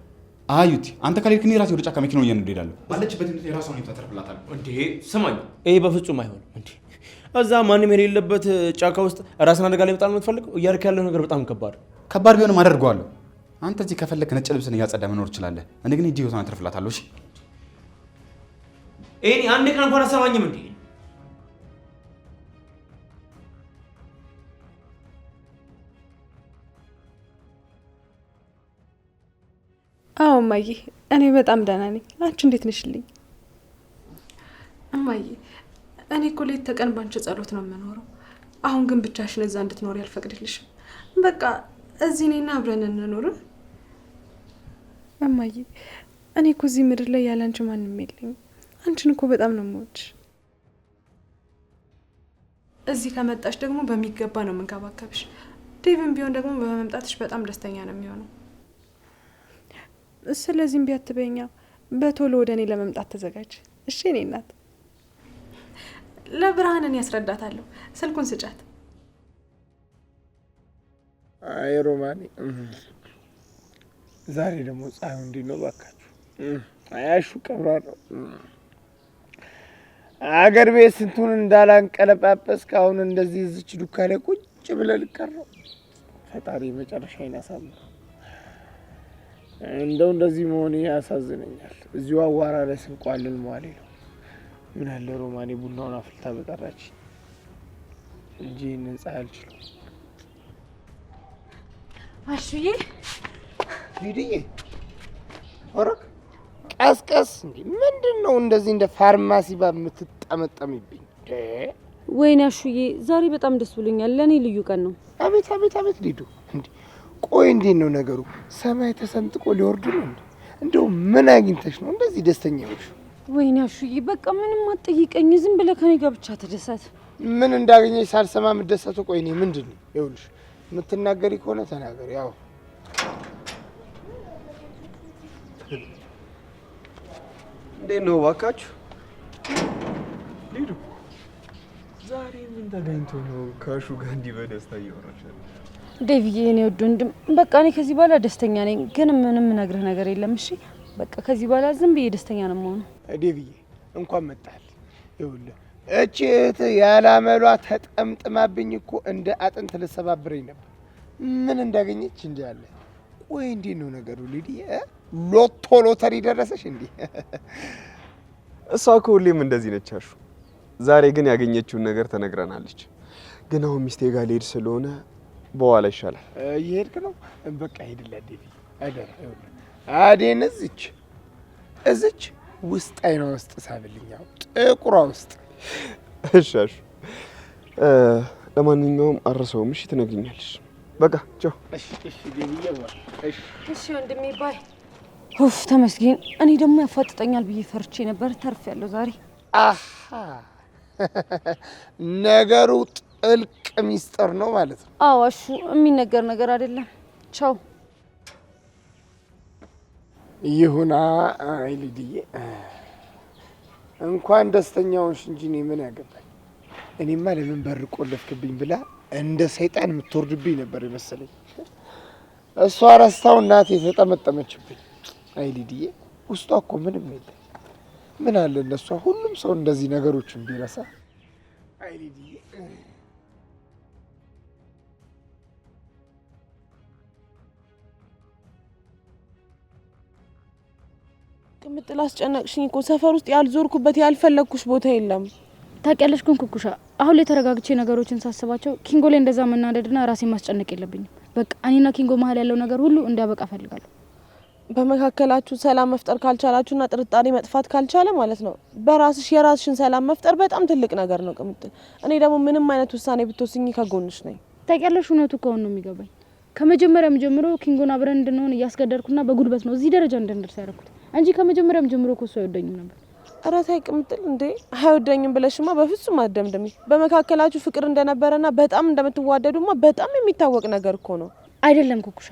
አዩቲ፣ አንተ ካልሄድክ እኔ ራሴ ወደ ጫካ መኪናው እየነዱ እሄዳለሁ። ባለችበት የራሷን ሁኔታ ተርፍላታል። እንዴ ስማኝ፣ ይሄ በፍጹም አይሆንም። እንዴ እዛ ማንም የሌለበት ጫካ ውስጥ ራስን አደጋ ላይ መጣል ነው የምትፈልገው? እያደረክ ያለው ነገር በጣም ከባድ ቢሆንም አደርገዋለሁ። አንተ እዚህ ከፈለክ ነጭ ልብስን እያጸዳ መኖር ትችላለህ። እኔ ግን እጅ ህይወቷን አተርፍላታለሁ። እሺ እኔ አንድ ቀን እንኳን አሰማኝም እንዴ? አዎ እማዬ፣ እኔ በጣም ደህና ነኝ። አንቺ እንዴት ነሽልኝ? እማዬ፣ እኔ እኮ ሌት ተቀን ባንቺ ጸሎት ነው የምኖረው። አሁን ግን ብቻሽን እዛ እንድትኖሪ አልፈቅድልሽም። በቃ እዚህ ነይና አብረን እንኖር። እማዬ፣ እኔ እኮ እዚህ ምድር ላይ ያለ አንቺ ማንም የለኝም። አንቺን እኮ በጣም ነው የምወድሽ። እዚህ ከመጣሽ ደግሞ በሚገባ ነው የምንከባከብሽ። ዴቭም ቢሆን ደግሞ በመምጣትሽ በጣም ደስተኛ ነው የሚሆነው። ስለዚህም ቢያትበኛ በቶሎ ወደ እኔ ለመምጣት ተዘጋጅ። እሺ እኔ እናት። ለብርሃንን ያስረዳታለሁ። ስልኩን ስጫት። አይ ሮማኔ፣ ዛሬ ደግሞ ፀሐዩ እንዴት ነው ባካችሁ? አያሹ ቀብራ ነው አገር ቤት ስንቱን እንዳላንቀለጳጰስክ አሁን እንደዚህ እዚች ዱካ ላይ ቁጭ ብለህ ልቀር ነው። ፈጣሪ መጨረሻዬን ያሳምር። እንደው እንደዚህ መሆኔ ያሳዝነኛል። እዚሁ አዋራ ላይ ስንቋልን መዋሌ ነው። ምን አለ ሮማኔ ቡናውን አፍልታ በጠራች እንጂ ይህንን ፀሐይ አልችለው። አሹዬ፣ ሊድዬ፣ ወረክ ቀስቀስ። እንዴ ምንድን ነው እንደዚህ እንደ ፋርማሲ በምትጠመጠምብኝ? ወይኔ አሹዬ፣ ዛሬ በጣም ደስ ብሎኛል። ለእኔ ልዩ ቀን ነው። አቤት አቤት አቤት ሊዱ፣ እንዴ ቆይ እንዴት ነው ነገሩ? ሰማይ ተሰንጥቆ ሊወርድ ነው እንዴ? እንደው ምን አግኝተሽ ነው እንደዚህ ደስተኛ ነሽ? ወይኔ አሹዬ፣ በቃ ምንም አትጠይቀኝ። ዝም ብለህ ከኔ ጋር ብቻ ተደሰት። ምን እንዳገኘሽ ሳልሰማ የምትደሰቱ? ቆይ እኔ ምንድን ነው? ይኸውልሽ የምትናገሪ ከሆነ ተናገሪ። ያው እንዴት ነው እባካችሁ? ሊዱ ዛሬ ምን ተገኝቶ ነው ከሹ ጋር እንዲህ በደስታ እየሆነች ነው? ዴቪዬ፣ የኔ ውድ ወንድም፣ በቃ እኔ ከዚህ በኋላ ደስተኛ ነኝ። ግን ምንም ነግርህ ነገር የለም። እሺ በቃ ከዚህ በኋላ ዝም ብዬ ደስተኛ ነው የምሆነው። ዴቪዬ እንኳን መጣል። ይኸውልህ እቺ እህት ያላመሏ ተጠምጥማብኝ እኮ እንደ አጥንት ልሰባብረኝ ነበር። ምን እንዳገኘች እንዲህ አለ። ቆይ እንዴት ነው ነገሩ ሊዲዬ? ሎቶ ሎተሪ ደረሰሽ እንዴ? እሷ እኮ ሁሌም እንደዚህ ነች አሹ። ዛሬ ግን ያገኘችውን ነገር ተነግረናለች። ግን አሁን ሚስቴ ጋር ልሄድ ስለሆነ በኋላ ይሻላል። እየሄድክ ነው? በቃ ሄድላት ዴቪ። አደራ ይኸውልህ አዴን እዚች ውስጥ አይኗ ውስጥ ሳብልኛው ጥቁሯ ውስጥ። እሺ አሹ፣ ለማንኛውም አረሰውም። እሺ ትነግሪኛለሽ። በቃ ቻው። እሺ እሺ ዴቪዬ፣ እሺ እሺ ወንድሜ ባይ። ኡፍ ተመስገን። እኔ ደግሞ ያፋጥጠኛል ብዬ ፈርቼ ነበር። ተርፌያለሁ ዛሬ። አሃ ነገሩ ጥልቅ ሚስጥር ነው ማለት ነው። አዎ አሹ፣ የሚነገር ነገር አይደለም። ቻው። ይሁና። አይ ሊዲዬ፣ እንኳን ደስተኛ ሆንሽ እንጂ እኔ ምን ያገባኝ? እኔማ ለምን በር ቆለፍክብኝ ብላ እንደ ሰይጣን የምትወርድብኝ ነበር የመሰለኝ። እሷ ረስታው እናቴ የተጠመጠመችብኝ። አይ ሊዲዬ፣ ውስጧ እኮ ምንም የለም። ምን አለ እነሷ ሁሉም ሰው እንደዚህ ነገሮችን ቢረሳ። አይ ሊዲዬ ቅምጥል አስጨነቅሽኝ እኮ ሰፈር ውስጥ ያልዞርኩበት ያልፈለግኩሽ ቦታ የለም። ታውቂያለሽ ግን ኩኩሻ፣ አሁን ላይ ተረጋግቼ ነገሮችን ሳስባቸው ኪንጎ ላይ እንደዛ መናደድና ራሴን ማስጨነቅ የለብኝም። በቃ እኔና ኪንጎ መሀል ያለው ነገር ሁሉ እንዲያበቃ ፈልጋለሁ። በመካከላችሁ ሰላም መፍጠር ካልቻላችሁና ጥርጣሬ መጥፋት ካልቻለ ማለት ነው በራስሽ የራስሽን ሰላም መፍጠር በጣም ትልቅ ነገር ነው ቅምጥል። እኔ ደግሞ ምንም አይነት ውሳኔ ብትወስኚ ከጎንሽ ነኝ። ታውቂያለሽ እውነቱ ከሆነ ነው የሚገባኝ። ከመጀመሪያም ጀምሮ ኪንጎን አብረን እንድንሆን እያስገደድኩና በጉልበት ነው እዚህ ደረጃ እንድንደርስ ያደረኩት እንጂ ከመጀመሪያም ጀምሮ እኮ እሱ አይወደኝም ነበር። ኧረ ተይ ቅምጥል እንዴ! አይወደኝም ብለሽማ በፍጹም አትደምድሚ። በመካከላችሁ ፍቅር እንደነበረና በጣም እንደምትዋደዱማ በጣም የሚታወቅ ነገር እኮ ነው። አይደለም ኩኩሻ፣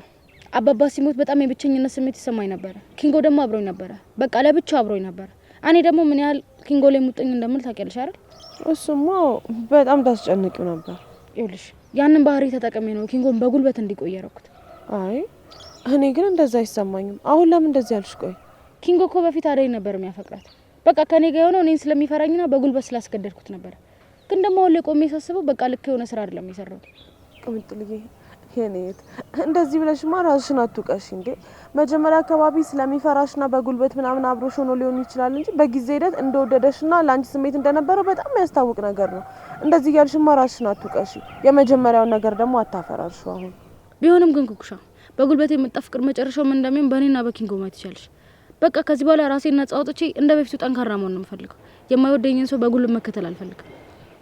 አባባ ሲሞት በጣም የብቸኝነት ስሜት ይሰማኝ ነበረ። ኪንጎ ደግሞ አብሮኝ ነበረ። በቃ ለብቻው አብሮኝ ነበረ። እኔ ደግሞ ምን ያህል ኪንጎ ላይ ሙጥኝ እንደምል ታውቂያለሽ አይደል? እሱማ በጣም ታስጨንቂው ነበር። ይኸውልሽ ያንን ባህሪ ተጠቅሜ ነው ኪንጎን በጉልበት እንዲቆይ ያደረኩት። አይ እኔ ግን እንደዛ አይሰማኝም። አሁን ለምን እንደዚህ ያልሽ? ቆይ ኪንጎ እኮ በፊት አደይ ነበር የሚያፈቅራት። በቃ ከኔ ጋር የሆነው እኔን ስለሚፈራኝና በጉልበት ስላስገደድኩት ነበር። ግን ደግሞ አሁን ላይ ቆሜ ሳስበው በቃ ልክ የሆነ ስራ አይደለም የሰራሁት። ቅምጥልዬ የኔት እንደዚህ ብለሽማ ራስሽን አትውቀሽ እንዴ። መጀመሪያ አካባቢ ስለሚፈራሽና በጉልበት ምናምን አብሮሽ ሆኖ ሊሆን ይችላል እንጂ በጊዜ ሂደት እንደወደደሽና ለአንቺ ስሜት እንደነበረው በጣም የሚያስታውቅ ነገር ነው። እንደዚህ እያልሽማ ራስሽን አትውቀሽ። የመጀመሪያውን ነገር ደግሞ አታፈራርሹ። አሁን ቢሆንም ግን ኩኩሻ በጉልበት የመጣ ፍቅር መጨረሻው ምን እንደሚሆን በእኔና በኪንጎ ማየት ይቻልሽ። በቃ ከዚህ በኋላ ራሴን ነጻ አውጥቼ እንደ በፊቱ ጠንካራ መሆን ነው የምፈልገው። የማይወደኝን ሰው በጉልበት መከተል አልፈልግም።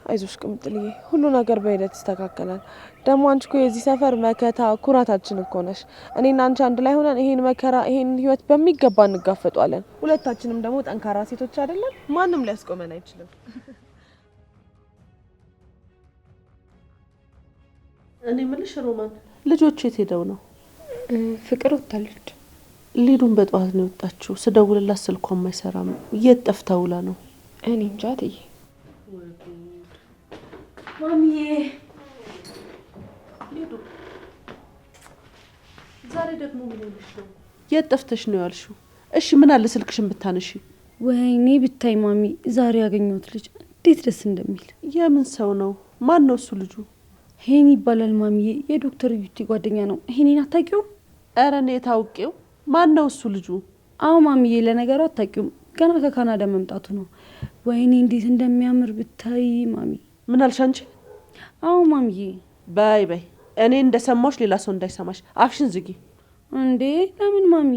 አይዞሽ ቅምጥልዬ፣ ሁሉ ነገር በሂደት ይስተካከላል። ደግሞ አንቺ እኮ የዚህ ሰፈር መከታ ኩራታችን እኮ ነሽ። እኔና አንቺ አንድ ላይ ሆነን ይሄን መከራ ይሄን ህይወት በሚገባ እንጋፈጧለን። ሁለታችንም ደግሞ ጠንካራ ሴቶች አይደለን? ማንም ሊያስቆመን አይችልም። እኔ የምልሽ ሮማን፣ ልጆቹ የት ሄደው ነው? ፍቅር ወጣለች። ሊዱን በጠዋት ነው የወጣችው። ስደውልላት ስልኳ አይሰራም። የት ጠፍታ ውላ ነው? እኔ እንጃ እትዬ። ማሚዬ ሊዱ፣ ዛሬ ደግሞ ምን ሆነሽ ነው? የት ጠፍተሽ ነው ያልሽው? እሺ ምን አለ ስልክሽን ብታነሺ? ወይኔ ብታይ ማሚ፣ ዛሬ ያገኘሁት ልጅ እንዴት ደስ እንደሚል። የምን ሰው ነው? ማን ነው እሱ? ልጁ ሄኒ ይባላል ማሚዬ። የዶክተር ዩቲ ጓደኛ ነው። ሄኒን አታውቂውም? ኧረ እኔ ታውቂው። ማን ነው እሱ ልጁ? አዎ ማሚዬ፣ ለነገሩ አታውቂውም። ገና ከካናዳ መምጣቱ ነው። ወይኔ እንዴት እንደሚያምር ብታይ ማሚ። ምን አልሽ አንቺ? አዎ ማሚዬ። በይ በይ፣ እኔ እንደሰማሽ ሌላ ሰው እንዳይሰማሽ አፍሽን ዝጊ። እንዴ ለምን ማሚ?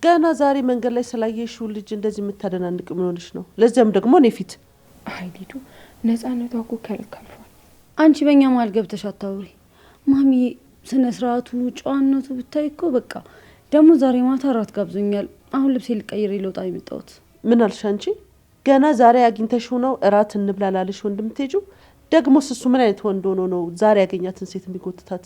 ገና ዛሬ መንገድ ላይ ስላየሽው ልጅ እንደዚህ የምታደናንቅ ምን ሆነሽ ነው? ለዚያም ደግሞ እኔ ፊት። አይ ሊዱ፣ ነፃነቷ እኮ ከልካልፏል። አንቺ በእኛ መሀል ገብተሽ አታውሪ ማሚዬ። ስነ ስርዓቱ ጨዋነቱ ብታይ እኮ በቃ። ደግሞ ዛሬ ማታ እራት ጋብዞኛል። አሁን ልብሴ ልቀይር ልወጣ የመጣሁት። ምን አልሽ አንቺ? ገና ዛሬ አግኝተሽው ነው እራት እንብላ ላለሽ ወንድ የምትሄጂው? ደግሞ እሱ ምን አይነት ወንድ ሆኖ ነው ዛሬ ያገኛትን ሴት የሚጎትታት?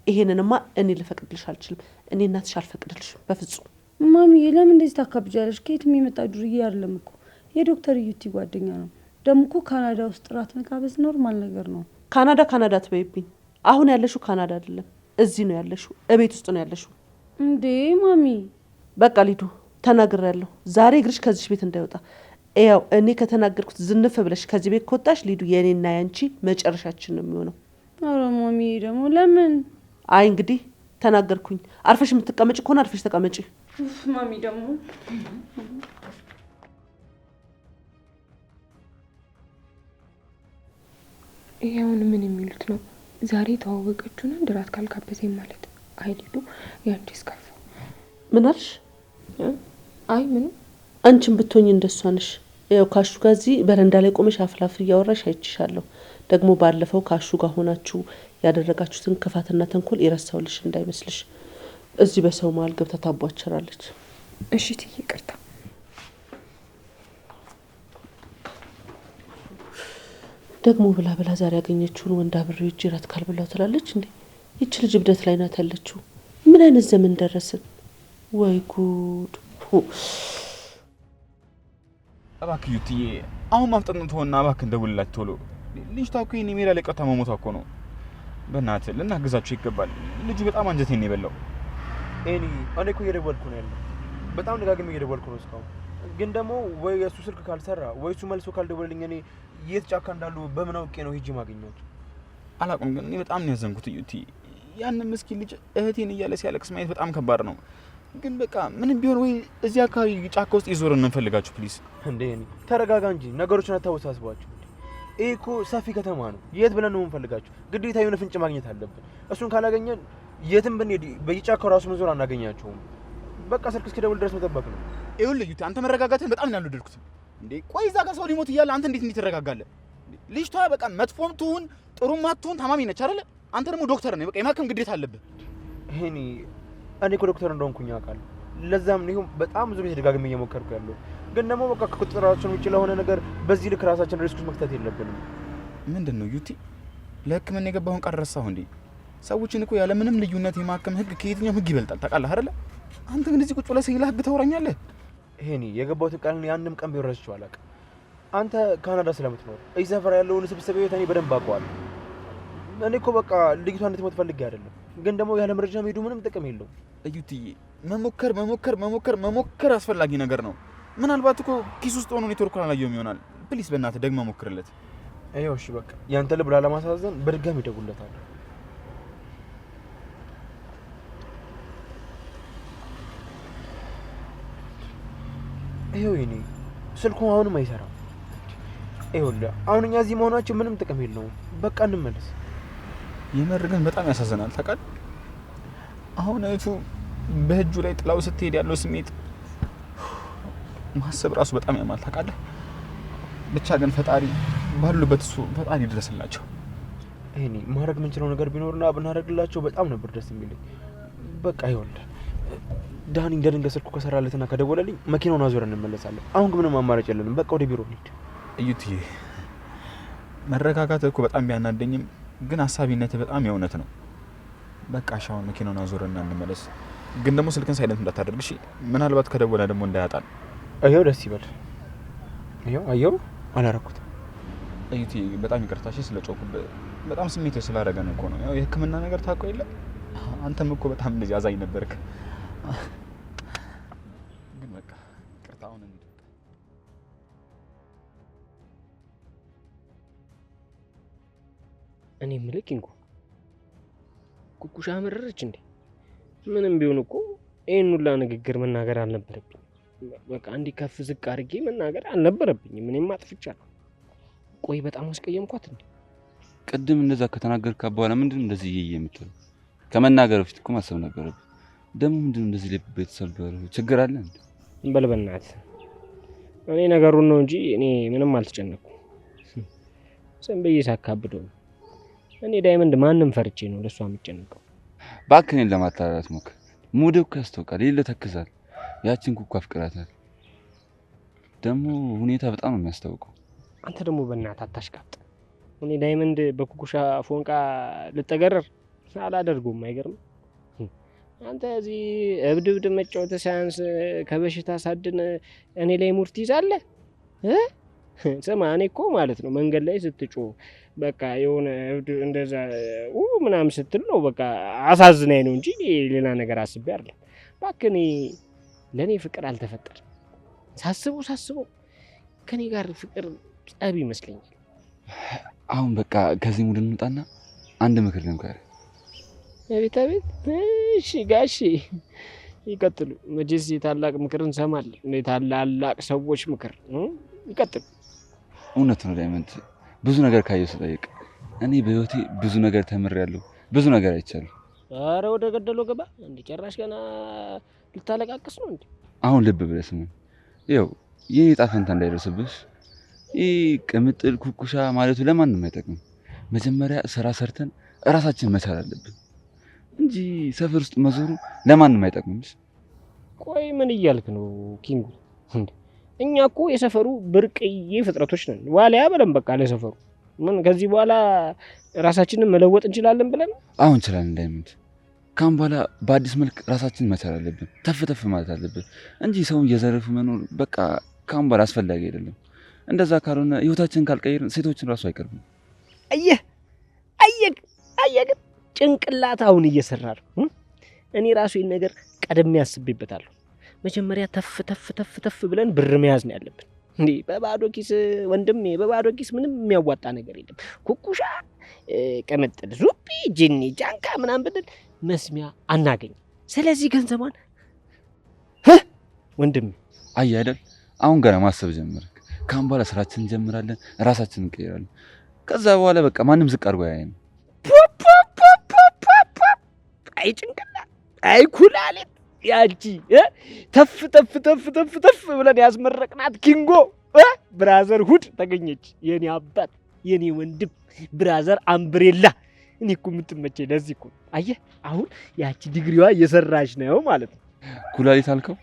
ይሄንንማ እኔ ልፈቅድልሽ አልችልም። እኔ እናትሽ አልፈቅድልሽም በፍጹም። ማሚዬ ለምን እንደዚህ ታካብጃለሽ? ከየት የሚመጣ ዱርዬ አይደለም እኮ የዶክተር ዩቲ ጓደኛ ነው። ደግሞ እኮ ካናዳ ውስጥ እራት መጋበዝ ኖርማል ነገር ነው። ካናዳ ካናዳ ትበይብኝ። አሁን ያለሽው ካናዳ አይደለም፣ እዚህ ነው ያለሽው። እቤት ውስጥ ነው ያለሽው። እንዴ ማሚ፣ በቃ ሊዱ ተናግሬያለሁ። ዛሬ እግርሽ ከዚህ ቤት እንዳይወጣ። ያው እኔ ከተናገርኩት ዝንፍ ብለሽ ከዚህ ቤት ከወጣሽ ሊዱ የኔና ያንቺ መጨረሻችን ነው የሚሆነው። አረ ማሚ ደግሞ ለምን? አይ እንግዲህ ተናገርኩኝ። አርፈሽ የምትቀመጪ ከሆነ አርፈሽ ተቀመጪ። ማሚ ደግሞ ይሄውን ምን የሚሉት ነው? ዛሬ ተዋወቀችውና ድራት ካልጋበዘኝ ማለት አይሊዱ ያንቺ ስካፋ። ምን አልሽ? አይ ምን አንቺም ብትሆኝ እንደሷ ነሽ። ያው ካሹ ጋር እዚህ በረንዳ ላይ ቆመሽ አፍላፍ እያወራሽ አይችሻለሁ። ደግሞ ባለፈው ካሹ ጋር ሆናችሁ ያደረጋችሁትን ክፋትና ተንኮል የረሳውልሽ እንዳይመስልሽ። እዚህ በሰው መሀል ገብታ ታቧቸራለች። እሺ ትዬ ይቅርታ። ደግሞ ብላ ብላ ዛሬ ያገኘችውን ወንድ አብሬው እጅ ራት ካልበላው ትላለች እንዴ! ይች ልጅ እብደት ላይ ናት ያለችው። ምን አይነት ዘመን ደረስን? ወይ ጉድ! እባክህ ዩቲዬ አሁን ማፍጠጥ ተወና እባክህ እንደውልላት ቶሎ። ልጅቷ እኮ የኔ ሜዳ ላይ ቀርታ መሞቷ እኮ ነው። በእናትህ ልናግዛቸው ይገባል። ልጁ በጣም አንጀቴን ነው የበላው። እኔ እኮ እየደወልኩ ነው ያለው። በጣም ደጋግሜ እየደወልኩ ነው እስካሁን። ግን ደግሞ ወይ እሱ ስልክ ካልሰራ ወይ እሱ መልሶ ካልደወለልኝ እኔ የት ጫካ እንዳሉ በምን አውቄ ነው ሂጂ ማግኘት? አላውቅም፣ ግን እኔ በጣም ነው ያዘንኩት እዩቲ። ያንን ምስኪን ልጅ እህቴን እያለ ሲያለቅስ ማየት በጣም ከባድ ነው። ግን በቃ ምንም ቢሆን ወይ እዚህ አካባቢ ጫካ ውስጥ ይዞርን እንፈልጋችሁ ፕሊዝ። እንዴ ተረጋጋ እንጂ ነገሮችን አታወሳስባችሁ። ይሄ እኮ ሰፊ ከተማ ነው። የት ብለን ነው የምንፈልጋችሁ? ግዴታ የሆነ ፍንጭ ማግኘት አለብን። እሱን ካላገኘን የትም ብንሄድ በየጫካው ራሱ መዞር አናገኛቸውም። በቃ ስልክ እስኪደውል ድረስ መጠበቅ ነው። ይኸውልህ እዩቲ፣ አንተ መረጋጋትን በጣም ነው ያልወደድኩት። እንዴ ቆይ እዛ ጋር ሰው ሊሞት እያለ አንተ እንዴት ትረጋጋለህ? ልጅቷ በቃ መጥፎም ትሁን ጥሩም አትሁን ታማሚ ነች አይደለ? አንተ ደግሞ ዶክተር ነህ፣ በቃ የማከም ግዴታ አለብህ። እኔ እኮ ዶክተር እንደሆንኩኝ አውቃለሁ። ለዛም ነው በጣም ብዙ ጊዜ ደጋግሜ እየሞከርኩ ያለው። ግን ደግሞ በቃ ከቁጥጥራችን ውጭ ለሆነ ነገር በዚህ ልክ ራሳችን ሪስክ ውስጥ መክተት የለብንም። ምንድን ነው ዩቲ፣ ለህክምና የገባሁን ቃል ረሳሁ እንዴ? ሰዎችን እኮ ያለ ምንም ልዩነት የማከም ህግ ከየትኛው ህግ ይበልጣል ታውቃለህ አይደለ? አንተ ግን እዚህ ቁጭ ብለህ ስለ ህግ ታወራኛለህ። ይሄኔ የገባሁትን ቃል ያንንም ቀን ቢሆን ረስቼው አላውቅም። አንተ ካናዳ ስለምትኖር እዚህ ሰፈር ያለውን ስብስብ ህይወት እኔ በደንብ አውቀዋለሁ። እኔ እኮ በቃ ልጅቷ እንድትሞት ፈልጌ አይደለም፣ ግን ደግሞ ያለ መረጃ መሄዱ ምንም ጥቅም የለውም። እዩትዬ፣ መሞከር አስፈላጊ ነገር ነው። ምናልባት እኮ ኪስ ውስጥ ሆኖ ኔትወርኩን አላየውም ይሆናል። ፕሊስ በእናትህ ደግመህ ሞክርለት። ይኸው እሺ፣ በቃ ያንተ ልብ ላለማሳዘን በድጋሚ እደውልለታለሁ። ይኸው የኔ ስልኩ አሁንም አይሰራም። ይኸውልህ አሁን እኛ እዚህ መሆናችን ምንም ጥቅም የለውም። በቃ እንመለስ። የምር ግን በጣም ያሳዝናል ታውቃለህ። አሁን እህቱ በእጁ ላይ ጥላው ስትሄድ ያለው ስሜት ማሰብ ራሱ በጣም ያማል ታውቃለህ። ብቻ ግን ፈጣሪ ባሉበት እሱ ፈጣሪ ይድረስላቸው። እኔ ማድረግ የምንችለው ነገር ቢኖርና ብናደርግላቸው በጣም ነበር ደስ የሚለኝ። በቃ ይኸውልህ ዳኒ እንደ ድንገት ስልኩ ከሰራለትና ከደወለልኝ መኪናውን አዞረን እንመለሳለን። አሁን ግን ምንም አማራጭ የለንም። በቃ ወደ ቢሮ እንሂድ። እዩትዬ፣ መረጋጋት እኮ በጣም ቢያናደኝም ግን ሀሳቢነት በጣም የእውነት ነው። በቃ ሻውን መኪናውን አዞረን እንመለስ። ግን ደግሞ ስልክን ሳይለንት እንዳታደርግ እሺ። ምናልባት ከደወለ ደግሞ እንዳያጣል። ይኸው ደስ ይበል። ይኸው አየው አላረኩት። እዩትዬ፣ በጣም ይቅርታ እሺ ስለጮኩብህ። በጣም ስሜት ስላደረገን እኮ ነው። ያው የሕክምና ነገር ታውቀው የለ። አንተም እኮ በጣም እንደዚህ አዛኝ ነበርክ። ግን በቃ ይቅርታውን እኔ የምልህ ኪንጎ፣ ኩኩሻ መረረች እንዴ? ምንም ቢሆን እኮ ይሄን ሁላ ንግግር መናገር አልነበረብኝ። በቃ እንዲህ ከፍ ዝቅ አድርጌ መናገር አልነበረብኝም። እኔም አጥፍቻለሁ። ቆይ በጣም አስቀየምኳት እንዴ? ቅድም እንደዛ ከተናገርካ በኋላ ምንድን እንደዚህ የምትለው? ከመናገር በፊት እኮ ማሰብ ነበረብህ። ደግሞ ምንድን እንደዚህ ልብ ቤተሰበር ችግር አለ እንዴ? በልበናት። እኔ ነገሩን ነው እንጂ እኔ ምንም አልተጨነኩም። ዝም ብዬ ሳካብደው። እኔ ዳይመንድ ማንም ፈርቼ ነው ለሷ የምጨነቀው። እባክህ እኔን ለማጣራት ሞክር። ሙድህ እኮ ያስታውቃል። ይኸውልህ ተክዛል። ያችን ኩኩ አፍቅራታል። ደግሞ ሁኔታ በጣም ነው የሚያስታውቀው። አንተ ደግሞ በእናትህ አታሽቃብጥ። እኔ ዳይመንድ በኩኩሻ ፎንቃ ልጠገረር አላደርገውም። አይገርም? አንተ እዚህ እብድ መጫወት ሳያንስ ከበሽታ ሳድን እኔ ላይ ሙርት ይዛለህ። ስማ፣ እኔ እኮ ማለት ነው መንገድ ላይ ስትጮህ በቃ የሆነ እብድ እንደዛ ምናምን ስትል ነው በቃ አሳዝናኝ ነው እንጂ ሌላ ነገር አስቤ አይደለም። እባክህ እኔ ለእኔ ፍቅር አልተፈጠረም። ሳስበው ከኔ ጋር ፍቅር ጸብ ይመስለኛል። አሁን በቃ ከዚህ ሙድ እንውጣና አንድ ምክር ልምከርህ። አቤት። እሺ ጋሺ ይቀጥሉ። መቼስ የታላቅ ምክር እንሰማለን። የታላላቅ ሰዎች ምክር ይቀጥሉ። እውነት ነው ዳይመንድ፣ ብዙ ነገር ካየሁ ስጠይቅ እኔ በህይወቴ ብዙ ነገር ተምሬያለሁ፣ ብዙ ነገር አይቻለሁ። ኧረ ወደ ገደለው ገባ እንደ ጨራሽ ገና ልታለቃቅስ ነው እንዴ? አሁን ልብ ብለህ ስማኝ። ይኸው ይህ ዕጣ ፈንታ እንዳይደርስብሽ። ይህ ቅምጥል ኩኩሻ ማለቱ ለማንም አይጠቅምም። መጀመሪያ ስራ ሰርተን እራሳችን መቻል አለብን እንጂ ሰፈር ውስጥ መዞሩ ለማንም አይጠቅምም። ቆይ ምን እያልክ ነው ኪንጉ? እኛ እኮ የሰፈሩ ብርቅዬ ፍጥረቶች ነን። ዋልያ በለን በቃ ለሰፈሩ። ምን ከዚህ በኋላ ራሳችንን መለወጥ እንችላለን ብለን? አሁን እንችላለን ዳይመንድ። ካሁን በኋላ በአዲስ መልክ ራሳችንን መቻል አለብን። ተፍ ማለት አለብን እንጂ ሰውን እየዘረፉ መኖር በቃ ካሁን በኋላ አስፈላጊ አይደለም። እንደዛ ካልሆነ ህይወታችንን ካልቀየርን ሴቶችን ራሱ አይቀርቡም። አየህ ግን ጭንቅላት አሁን እየሰራ ነው። እኔ ራሱ ይሄን ነገር ቀደም ያስብበታለሁ። መጀመሪያ ተፍ ብለን ብር መያዝ ነው ያለብን። እንዴ በባዶ ኪስ ወንድሜ፣ በባዶ ኪስ ምንም የሚያዋጣ ነገር የለም። ኩኩሻ፣ ቅምጥል፣ ዙቢ፣ ጂኒ፣ ጃንካ ምናምን ብንል መስሚያ አናገኝ። ስለዚህ ገንዘቧን ወንድሜ አይ አይደል አሁን ገና ማሰብ ጀመርክ። ካሁን በኋላ ስራችንን እንጀምራለን፣ ራሳችንን እንቀይራለን። ከዛ በኋላ በቃ ማንም ዝቅ አድርጎ ያየን። አይ ጭንቅላት፣ አይ ኩላሊት፣ ያቺ ተፍ ተፍ ተፍ ተፍ ተፍ ብለን ያስመረቅናት ኪንጎ ብራዘር ሁድ ተገኘች። የኔ አባት፣ የኔ ወንድም፣ ብራዘር አምብሬላ። እኔ እኮ የምትመቸኝ ለዚህ እኮ አየህ። አሁን ያቺ ዲግሪዋ እየሰራች ነው ማለት ነው። ኩላሊት አልከው?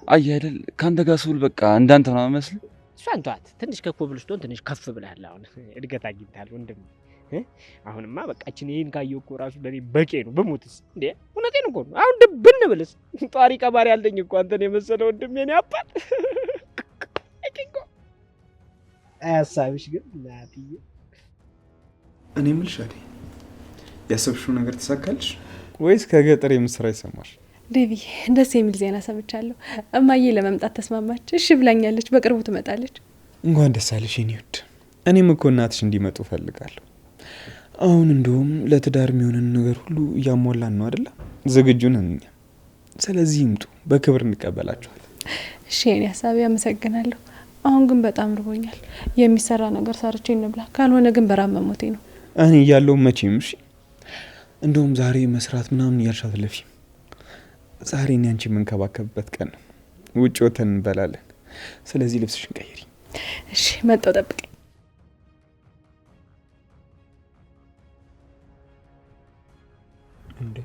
አየህ አይደል ካንተ ጋር ስውል በቃ እንዳንተ ነው መስል። እሷን ተዋት። ትንሽ ከኮብልስቶን ትንሽ ከፍ ብለሃል። አሁን እድገት አግኝተሃል ወንድም። አሁንማ በቃ እችን ይሄን ካየሁ እኮ ራሱ ለኔ በቂ ነው። በሞትስ እንዴ እውነቴን እኮ ነው። አሁን ድብን ብልስ ጧሪ ቀባሪ ያለኝ እኮ አንተን የመሰለ ወንድም የኔ አባት። ሀሳብሽ ግን ናትዬ። እኔ የምልሽ አይደል ያሰብሽው ነገር ተሳካልሽ ወይስ ከገጠር የምስራች ሰማሽ? ዴቪ ደስ የሚል ዜና ሰምቻለሁ። እማዬ ለመምጣት ተስማማች። እሺ ብላኛለች። በቅርቡ ትመጣለች። እንኳን ደስ አለሽ የኔ ውድ። እኔም እኮ እናትሽ እንዲመጡ ፈልጋለሁ። አሁን እንደውም ለትዳር የሚሆንን ነገር ሁሉ እያሟላን ነው አይደለ? ዝግጁ ነን እኛ። ስለዚህ ይምጡ፣ በክብር እንቀበላቸዋለን። እሺ የኔ ሀሳብ፣ አመሰግናለሁ። አሁን ግን በጣም ርቦኛል። የሚሰራ ነገር ሰርቼ እንብላ፣ ካልሆነ ግን በራብ መሞቴ ነው። እኔ እያለሁ መቼም እሺ። እንደውም ዛሬ መስራት ምናምን እያልሽ አትለፊም። ዛሬ እኔ አንቺ የምንከባከብበት ቀን ነው። ውጭ ወተን እንበላለን። ስለዚህ ልብስሽን ቀይሪ። እሺ መጣሁ፣ ጠብቀኝ። እንዴ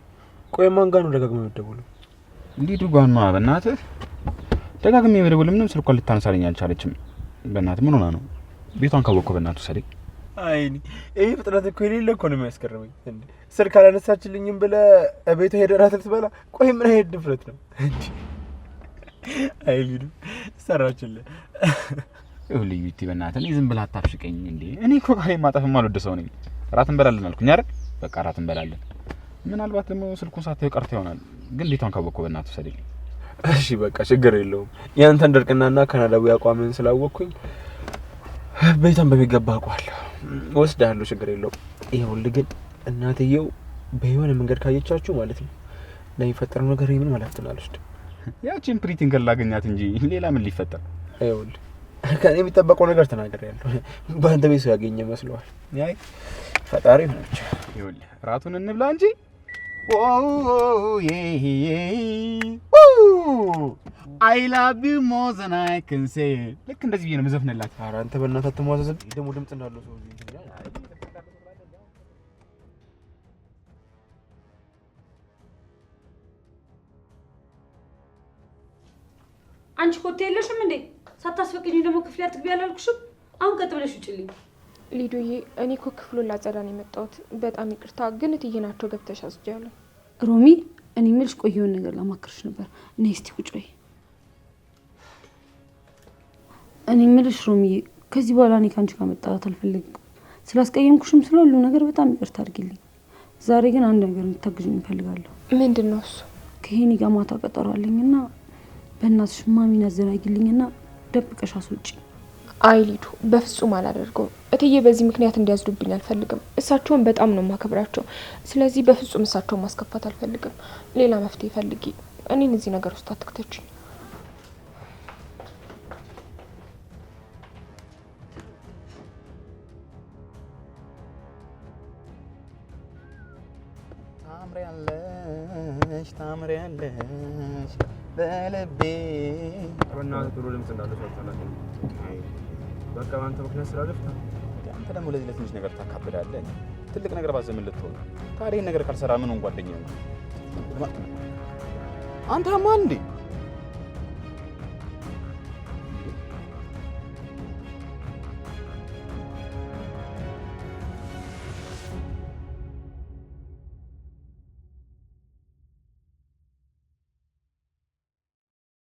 ቆይ ማን ጋር ነው ደጋግመህ የምትደውለው? እንዴት ጓና በእናትህ ደጋግሜ የምደውል ምንም ስልኳን ልታነሳልኝ አልቻለችም። በእናትህ ምን ሆና ነው? ቤቷን ካወቅኩ በእናትህ ሰደኝ። አይኒ ይሄ ፍጥነት እኮ የሌለ እኮ ነው የሚያስገርመኝ። እንዴ ስልክ አላነሳችልኝም ብለህ ቤቷ ሄደህ እራት ልትበላ? ቆይ ምን አይነት ድፍረት ነው እንዴ? አይ ሊዱ ሰራችልህ። ይኸውልህ ዩቲ በእናትህ እኔ ዝም ብለህ አታፍሽቀኝ እንዴ። እኔ እኮ ቃሌን ማጠፍ የማልወድ ሰው ነኝ። እራት እንበላለን አልኩኝ አይደል? በቃ እራት እንበላለን። ምናልባት ደግሞ ስልኩን ሳታየው ቀርተህ ይሆናል። ግን ቤቷን ካወቅኩ በእናትህ ሰደኝ። እሺ በቃ ችግር የለውም። ያንተን ድርቅናና ካናዳዊ አቋምን ስላወቅኩኝ ቤቷን በሚገባ አውቀዋለሁ። ወስዳለሁ፣ ችግር የለውም። ይኸውልህ ግን እናትየው በየሆነ መንገድ ካየቻችሁ ማለት ነው ለሚፈጠረው ነገር ምን ማለት ነው አልወስድም። ያቺን ፕሪቲንግ ላገኛት እንጂ ሌላ ምን ሊፈጠር? ይኸውልህ ከእኔ የሚጠበቀው ነገር ተናግሬያለሁ። በአንተ ቤት ሰው ያገኘ መስለዋል። ያይ ፈጣሪ ነች። ይኸውልህ እራቱን እንብላ እንጂ I love you more than I can say። ልክ እንደዚህ ብዬ ነው የምዘፍንላት። ኧረ አንተ በእናትህ አትሟዘዝም። ደግሞ ድምፅ እንዳለው ሰው አንቺ ኮቴ የለሽም እንዴ? ሳታስፈቅጂኝ ደግሞ ክፍል አትግቢ ያላልኩሽም? አሁን ቀጥ ብለሽ ውጪልኝ። ሊዱዬ እኔ እኮ ክፍሉን ላጸዳ ነው የመጣሁት። በጣም ይቅርታ፣ ግን እትዬ ናቸው ገብተሽ አስጃለሁ። ሮሚ እኔ የምልሽ ቆየውን ነገር ለማክርሽ ነበር። እኔ እስቲ ቁጭ በይ። እኔ የምልሽ ሮሚ ከዚህ በኋላ እኔ ካንቺ ጋር መጣላት አልፈልግም። ስላስቀየምኩሽም ስለሁሉ ነገር በጣም ይቅርታ አድርጊልኝ። ዛሬ ግን አንድ ነገር እንድታግዥኝ እፈልጋለሁ። ምንድን ነው እሱ? ከሄኒ ጋር ማታ ቀጠሮ አለኝና በእናትሽ ማሚን አዘናጊልኝና ደብቀሽ አስወጪ። አይ ሊዱ በፍጹም አላደርገውም። እትዬ በዚህ ምክንያት እንዲያዝዱብኝ አልፈልግም። እሳቸውን በጣም ነው የማከብራቸው። ስለዚህ በፍጹም እሳቸውን ማስከፋት አልፈልግም። ሌላ መፍትሄ ፈልጊ። እኔን እዚህ ነገር ውስጥ አትክተችኝ። ታምሪያለሽ በልቤ። በእናትህ ጥሩ ድምፅ እንዳለው ሰው ተናገር። በቃ አንተ ምክንያት ስላለፍ አንተ ደግሞ ለዚህ ለትንሽ ነገር ታካብዳለህ። ትልቅ ነገር ባዘምን ልትሆን ታዲያ ነገር ካልሰራ ምን ጓደኛ ነው አንተ? ማን እንዴ?